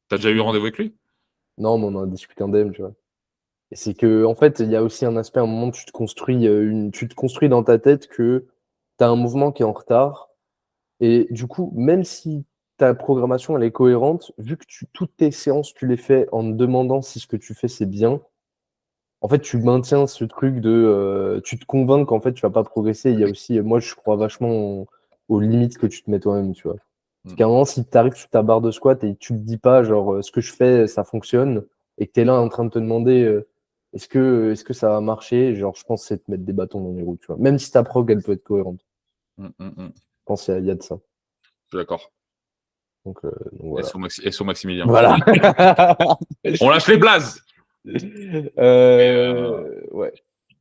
[SPEAKER 2] T'as déjà eu rendez-vous avec lui?
[SPEAKER 1] non, mais on en a discuté en DM, tu vois. Et c'est que, en fait, il y a aussi un aspect, à un moment, tu te construis dans ta tête que tu as un mouvement qui est en retard. Et du coup, même si ta programmation, elle est cohérente, vu que toutes tes séances, tu les fais en te demandant si ce que tu fais, c'est bien, en fait, tu maintiens ce truc tu te convaincs qu'en fait, tu vas pas progresser. Il y a aussi, moi, je crois vachement aux limites que tu te mets toi-même, tu vois. Parce
[SPEAKER 2] Mm,
[SPEAKER 1] qu'à un moment, si tu arrives sur ta barre de squat et tu te dis pas, genre, ce que je fais, ça fonctionne, et que tu es là en train de te demander, est-ce que ça va marcher, genre, je pense que c'est te mettre des bâtons dans les roues, tu vois. Même si ta prog, elle peut être cohérente. Je pense qu'il y a de ça.
[SPEAKER 2] Je suis d'accord.
[SPEAKER 1] Donc voilà.
[SPEAKER 2] SO Maximilien.
[SPEAKER 1] Voilà.
[SPEAKER 2] On lâche les blazes!
[SPEAKER 1] Ouais.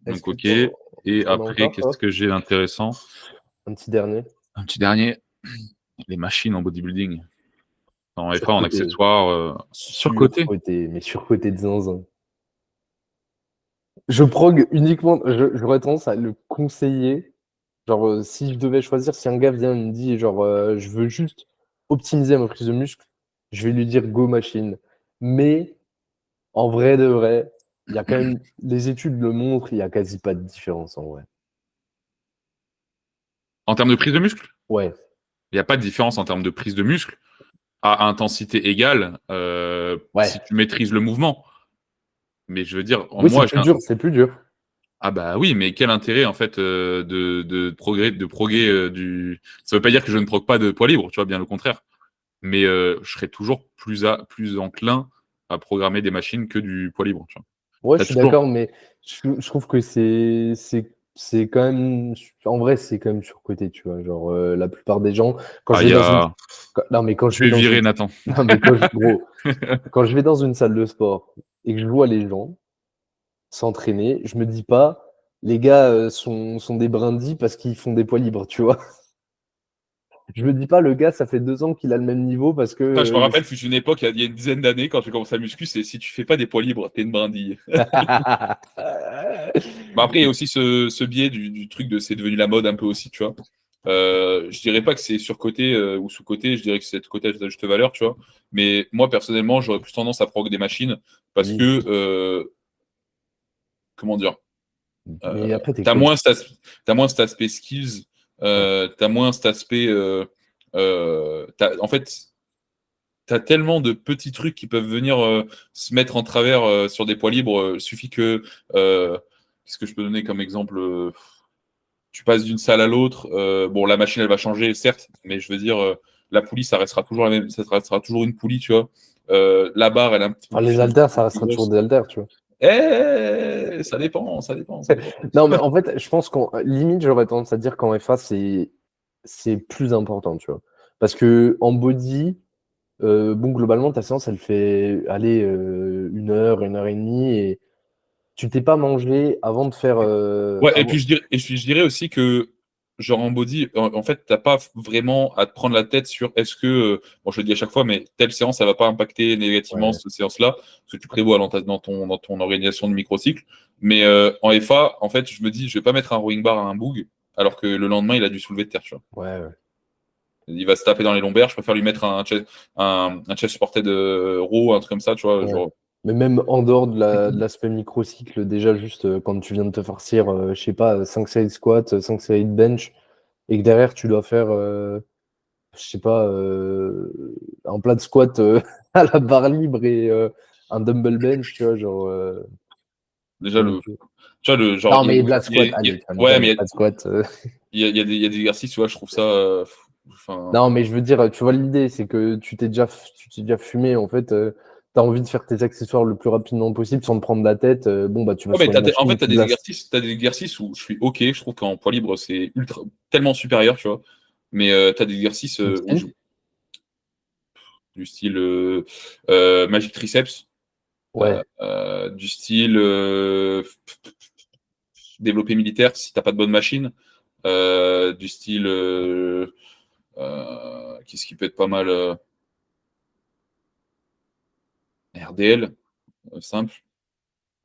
[SPEAKER 1] Est-ce
[SPEAKER 2] Donc,
[SPEAKER 1] que
[SPEAKER 2] ok. Et
[SPEAKER 1] t'en as
[SPEAKER 2] après,
[SPEAKER 1] encore,
[SPEAKER 2] qu'est-ce
[SPEAKER 1] toi?
[SPEAKER 2] que j'ai d'intéressant?
[SPEAKER 1] Un petit dernier.
[SPEAKER 2] Un petit dernier. Les machines en bodybuilding. En FA, en
[SPEAKER 1] Surcoté.
[SPEAKER 2] accessoires, surcoté.
[SPEAKER 1] Surcoté, mais surcoté de zinzin. Je prog uniquement, j'aurais tendance à le conseiller. Genre, si je devais choisir, si un gars vient et me dit, genre, je veux juste optimiser ma prise de muscle, je vais lui dire go machine. Mais en vrai de vrai, il y a quand même, les études le montrent, il n'y a quasi pas de différence en vrai.
[SPEAKER 2] En termes de prise de muscle,
[SPEAKER 1] Ouais,
[SPEAKER 2] il n'y a pas de différence en termes de prise de muscle à intensité égale si
[SPEAKER 1] ouais.
[SPEAKER 2] tu maîtrises le mouvement. Mais je veux dire,
[SPEAKER 1] Oui, c'est
[SPEAKER 2] moi,
[SPEAKER 1] plus dur, c'est plus dur.
[SPEAKER 2] ah bah oui, mais quel intérêt en fait de proguer du. Ça veut pas dire que je ne progue pas de poids libre, tu vois, bien au contraire. Mais je serais toujours plus enclin à programmer des machines que du poids libre. Tu vois.
[SPEAKER 1] Ouais, je
[SPEAKER 2] T'as
[SPEAKER 1] suis
[SPEAKER 2] toujours.
[SPEAKER 1] d'accord, mais je trouve que c'est quand même, en vrai, c'est quand même surcoté, tu vois. Genre, la plupart des gens, quand
[SPEAKER 2] Ah,
[SPEAKER 1] je
[SPEAKER 2] il
[SPEAKER 1] vais
[SPEAKER 2] y
[SPEAKER 1] dans une,
[SPEAKER 2] a...
[SPEAKER 1] non, mais quand je
[SPEAKER 2] Je
[SPEAKER 1] vais
[SPEAKER 2] vais
[SPEAKER 1] dans une,
[SPEAKER 2] virer Nathan.
[SPEAKER 1] non, mais gros, quand je vais dans une salle de sport et que je vois les gens s'entraîner, je me dis pas, les gars sont des brindilles parce qu'ils font des poids libres, tu vois. Je me dis pas, le gars, ça fait 2 ans qu'il a le même niveau parce que.
[SPEAKER 2] Putain, je me rappelle, fut une époque, il y a une dizaine d'années, quand j'ai commencé à muscu, c'est si tu fais pas des poids libres, t'es une brindille. Mais après, il y a aussi ce biais du truc de c'est devenu la mode un peu aussi, tu vois. Je dirais pas que c'est surcoté ou sous-coté, je dirais que c'est coté à juste valeur, tu vois. Mais moi, personnellement, j'aurais plus tendance à prog des machines parce
[SPEAKER 1] Oui,
[SPEAKER 2] que, comment dire,
[SPEAKER 1] mais après, t'es
[SPEAKER 2] t'as
[SPEAKER 1] coach.
[SPEAKER 2] t'as moins cet aspect skills,
[SPEAKER 1] Ouais.
[SPEAKER 2] t'as moins cet aspect. En fait, t'as tellement de petits trucs qui peuvent venir se mettre en travers sur des poids libres. Suffit que. Qu'est-ce que je peux donner comme exemple tu passes d'une salle à l'autre. Bon, la machine, elle va changer, certes, mais je veux dire, la poulie, ça restera toujours la même, ça restera toujours une poulie, tu vois. La barre, elle est un petit peu
[SPEAKER 1] Enfin, les
[SPEAKER 2] plus,
[SPEAKER 1] haltères, ça
[SPEAKER 2] plus
[SPEAKER 1] restera toujours
[SPEAKER 2] grosse.
[SPEAKER 1] des haltères, tu vois.
[SPEAKER 2] Ça dépend, ça dépend, ça dépend.
[SPEAKER 1] Non, mais en fait, je pense qu'en limite, j'aurais tendance à dire qu'en FA, c'est plus important, tu vois. Parce que en body, bon, globalement, ta séance, elle fait aller 1 heure et demie, et tu t'es pas mangé avant de faire.
[SPEAKER 2] Ouais, et puis je dirais aussi que, genre en body, en fait, t'as pas vraiment à te prendre la tête sur est-ce que, bon, je le dis à chaque fois, mais telle séance, ça va pas impacter négativement
[SPEAKER 1] Ouais.
[SPEAKER 2] cette séance-là, ce que tu prévois dans ton organisation de microcycle. Mais en FA, en fait, je me dis, je vais pas mettre un rowing bar à un boug, alors que le lendemain, il a dû soulever de terre, tu vois.
[SPEAKER 1] Ouais, ouais.
[SPEAKER 2] Il va se taper dans les lombaires, je préfère lui mettre un chest supported row, un truc comme ça, tu vois,
[SPEAKER 1] Ouais.
[SPEAKER 2] genre.
[SPEAKER 1] Mais même en dehors de l'aspect microcycle, déjà juste quand tu viens de te farcir, je sais pas, 5 side squat, 5 side bench, et que derrière tu dois faire, je sais pas, un plat de squat à la barre libre et un dumbbell bench, tu vois, genre.
[SPEAKER 2] Déjà,
[SPEAKER 1] Donc,
[SPEAKER 2] tu vois, genre,
[SPEAKER 1] non, mais de la squat, allez,
[SPEAKER 2] ouais,
[SPEAKER 1] calme-toi,
[SPEAKER 2] mais
[SPEAKER 1] pas de squat.
[SPEAKER 2] il y a des exercices, tu vois, je trouve ça. Enfin,
[SPEAKER 1] Non, mais je veux dire, tu vois l'idée, c'est que tu t'es déjà fumé, en fait, t'as envie de faire tes accessoires le plus rapidement possible sans te prendre la tête. Bon, bah, tu vas
[SPEAKER 2] ouais, mais
[SPEAKER 1] sur une
[SPEAKER 2] en fait,
[SPEAKER 1] machine,
[SPEAKER 2] t'as
[SPEAKER 1] tu
[SPEAKER 2] des
[SPEAKER 1] glaces.
[SPEAKER 2] exercices, t'as des exercices où je suis OK, je trouve qu'en poids libre, c'est tellement supérieur, tu vois. Mais t'as des exercices
[SPEAKER 1] Du style?
[SPEAKER 2] du style Magic Triceps,
[SPEAKER 1] Ouais.
[SPEAKER 2] du style développé militaire si t'as pas de bonne machine, du style. Qu'est-ce qui peut être pas mal RDL, simple.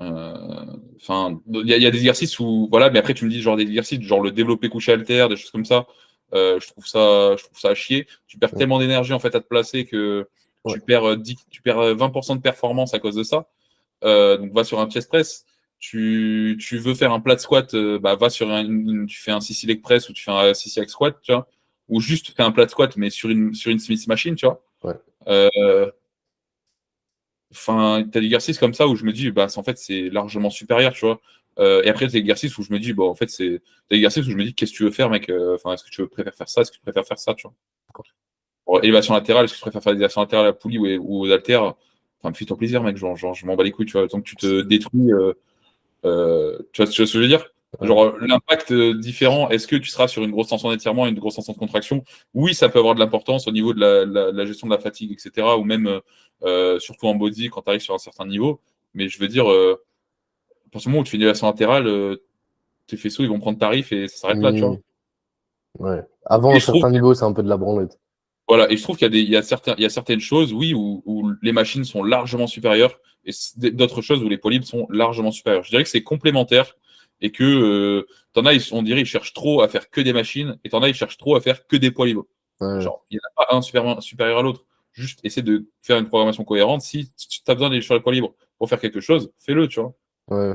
[SPEAKER 2] Enfin, il y a des exercices où, voilà, mais après tu me dis genre des exercices, genre le développé couché haltère, des choses comme ça. Je trouve ça à chier. Tu perds
[SPEAKER 1] Mm.
[SPEAKER 2] tellement d'énergie en fait à te placer que
[SPEAKER 1] Ouais.
[SPEAKER 2] tu perds 20% de performance à cause de ça. Donc va sur un chest press. Tu veux faire un plat de squat, bah va sur tu fais un sissy leg press ou tu fais un sissy hack squat, tu vois, ou juste fais un plat de squat mais sur une Smith machine, tu vois.
[SPEAKER 1] Ouais.
[SPEAKER 2] Euh, Enfin, t'as des exercices comme ça où je me dis, bah, en fait, c'est largement supérieur, tu vois. Et après, t'as des exercices où je me dis, bon, en fait, t'as des exercices où je me dis, qu'est-ce que tu veux faire, mec? Enfin, est-ce que tu préfères faire ça? Est-ce que tu préfères faire ça, tu vois? Bon, élévation latérale, est-ce que tu préfères faire des élévations latérales à la poulie ou aux haltères? Enfin, fais-toi plaisir, mec. Genre, je m'en bats les couilles, tu vois. Tant que tu te détruis, tu vois ce que je veux dire?
[SPEAKER 1] Ouais.
[SPEAKER 2] Genre, l'impact différent, est-ce que tu seras sur une grosse tension d'étirement et une grosse tension de contraction? Oui, ça peut avoir de l'importance au niveau de la gestion de la fatigue, etc. Ou même, surtout en body, quand tu arrives sur un certain niveau. Mais je veux dire, à partir du moment où tu fais une élévation latérale, tes faisceaux, ils vont prendre tarif et ça s'arrête là, tu vois.
[SPEAKER 1] Oui. Ouais. Avant
[SPEAKER 2] Et
[SPEAKER 1] un
[SPEAKER 2] je trouve,
[SPEAKER 1] certain niveau, c'est un peu de la branlette.
[SPEAKER 2] voilà, et je trouve qu'il y a certaines choses, oui, où les machines sont largement supérieures et d'autres choses où les polypes sont largement supérieurs. Je dirais que c'est complémentaire et que t'en as, on dirait, ils cherchent trop à faire que des machines et t'en as, ils cherchent trop à faire que des poids libres.
[SPEAKER 1] Ouais.
[SPEAKER 2] Genre, il n'y en a pas un supérieur à l'autre. Juste essaie de faire une programmation cohérente. Si tu as besoin d'aller sur les poids libres pour faire quelque chose, fais-le, tu vois.
[SPEAKER 1] Ouais.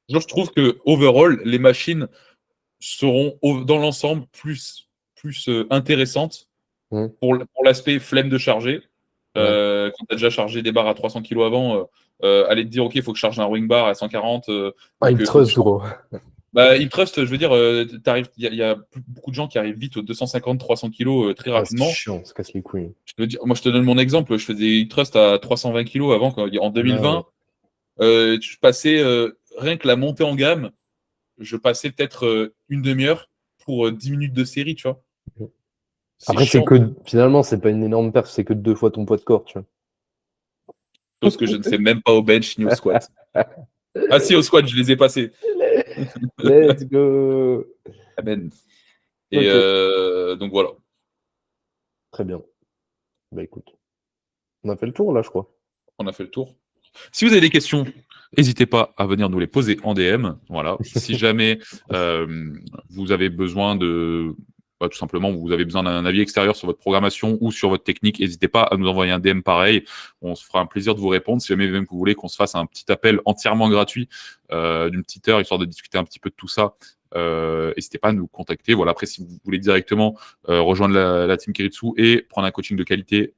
[SPEAKER 2] Genre, je trouve que overall, les machines seront dans l'ensemble plus intéressantes
[SPEAKER 1] Mm.
[SPEAKER 2] pour l'aspect flemme de charger.
[SPEAKER 1] Ouais.
[SPEAKER 2] Quand tu as déjà chargé des barres à 300 kg avant, aller te dire, OK, il faut que je charge un rowing bar à 140,
[SPEAKER 1] Ah,
[SPEAKER 2] donc
[SPEAKER 1] il
[SPEAKER 2] faut que
[SPEAKER 1] trust, gros.
[SPEAKER 2] bah, il trust, je veux dire, il y a beaucoup de gens qui arrivent vite aux 250-300 kg très
[SPEAKER 1] Ah, c'est
[SPEAKER 2] rapidement.
[SPEAKER 1] chiant, ça casse les couilles.
[SPEAKER 2] Je te dis, moi, je te donne mon exemple. Je faisais hip thrust à 320 kg avant, en
[SPEAKER 1] Ah, ouais.
[SPEAKER 2] 2020. Je passais rien que la montée en gamme. je passais peut-être une demi-heure pour 10 minutes de série, tu vois.
[SPEAKER 1] Après,
[SPEAKER 2] chiant.
[SPEAKER 1] finalement, c'est pas une énorme perf, c'est que 2 fois ton poids de corps, tu vois.
[SPEAKER 2] Chose que je ne fais même pas au bench ni au squat. Ah si, au squat, je les ai passés.
[SPEAKER 1] Let's go.
[SPEAKER 2] Amen. Et donc voilà.
[SPEAKER 1] Très bien. Bah écoute, on a fait le tour là, je crois.
[SPEAKER 2] On a fait le tour. Si vous avez des questions, n'hésitez pas à venir nous les poser en DM. Voilà. Si jamais vous avez besoin de, tout simplement, vous avez besoin d'un avis extérieur sur votre programmation ou sur votre technique, n'hésitez pas à nous envoyer un DM pareil. On se fera un plaisir de vous répondre. Si jamais même vous voulez qu'on se fasse un petit appel entièrement gratuit d'une petite heure, histoire de discuter un petit peu de tout ça, n'hésitez pas à nous contacter. Voilà. Après, si vous voulez directement rejoindre la team Kiritsu et prendre un coaching de qualité,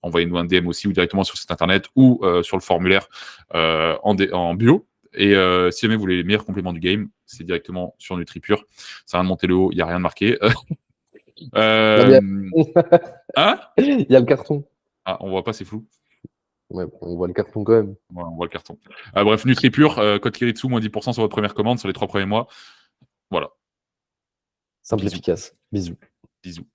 [SPEAKER 2] envoyez-nous un DM aussi ou directement sur le site internet ou sur le formulaire en bio. Et si jamais vous voulez les meilleurs compléments du game, c'est directement sur NutriPure. Ça vient de monter le haut, il n'y a rien de marqué. Hein,
[SPEAKER 1] il y a le carton.
[SPEAKER 2] Ah, on voit pas, c'est flou.
[SPEAKER 1] Ouais, on voit le carton quand même.
[SPEAKER 2] Ouais, on voit le carton. Bref, NutriPure, code Kiritsu, moins 10% sur votre première commande sur les 3 premiers mois. Voilà.
[SPEAKER 1] Simple, efficace. Bisous.
[SPEAKER 2] Bisous.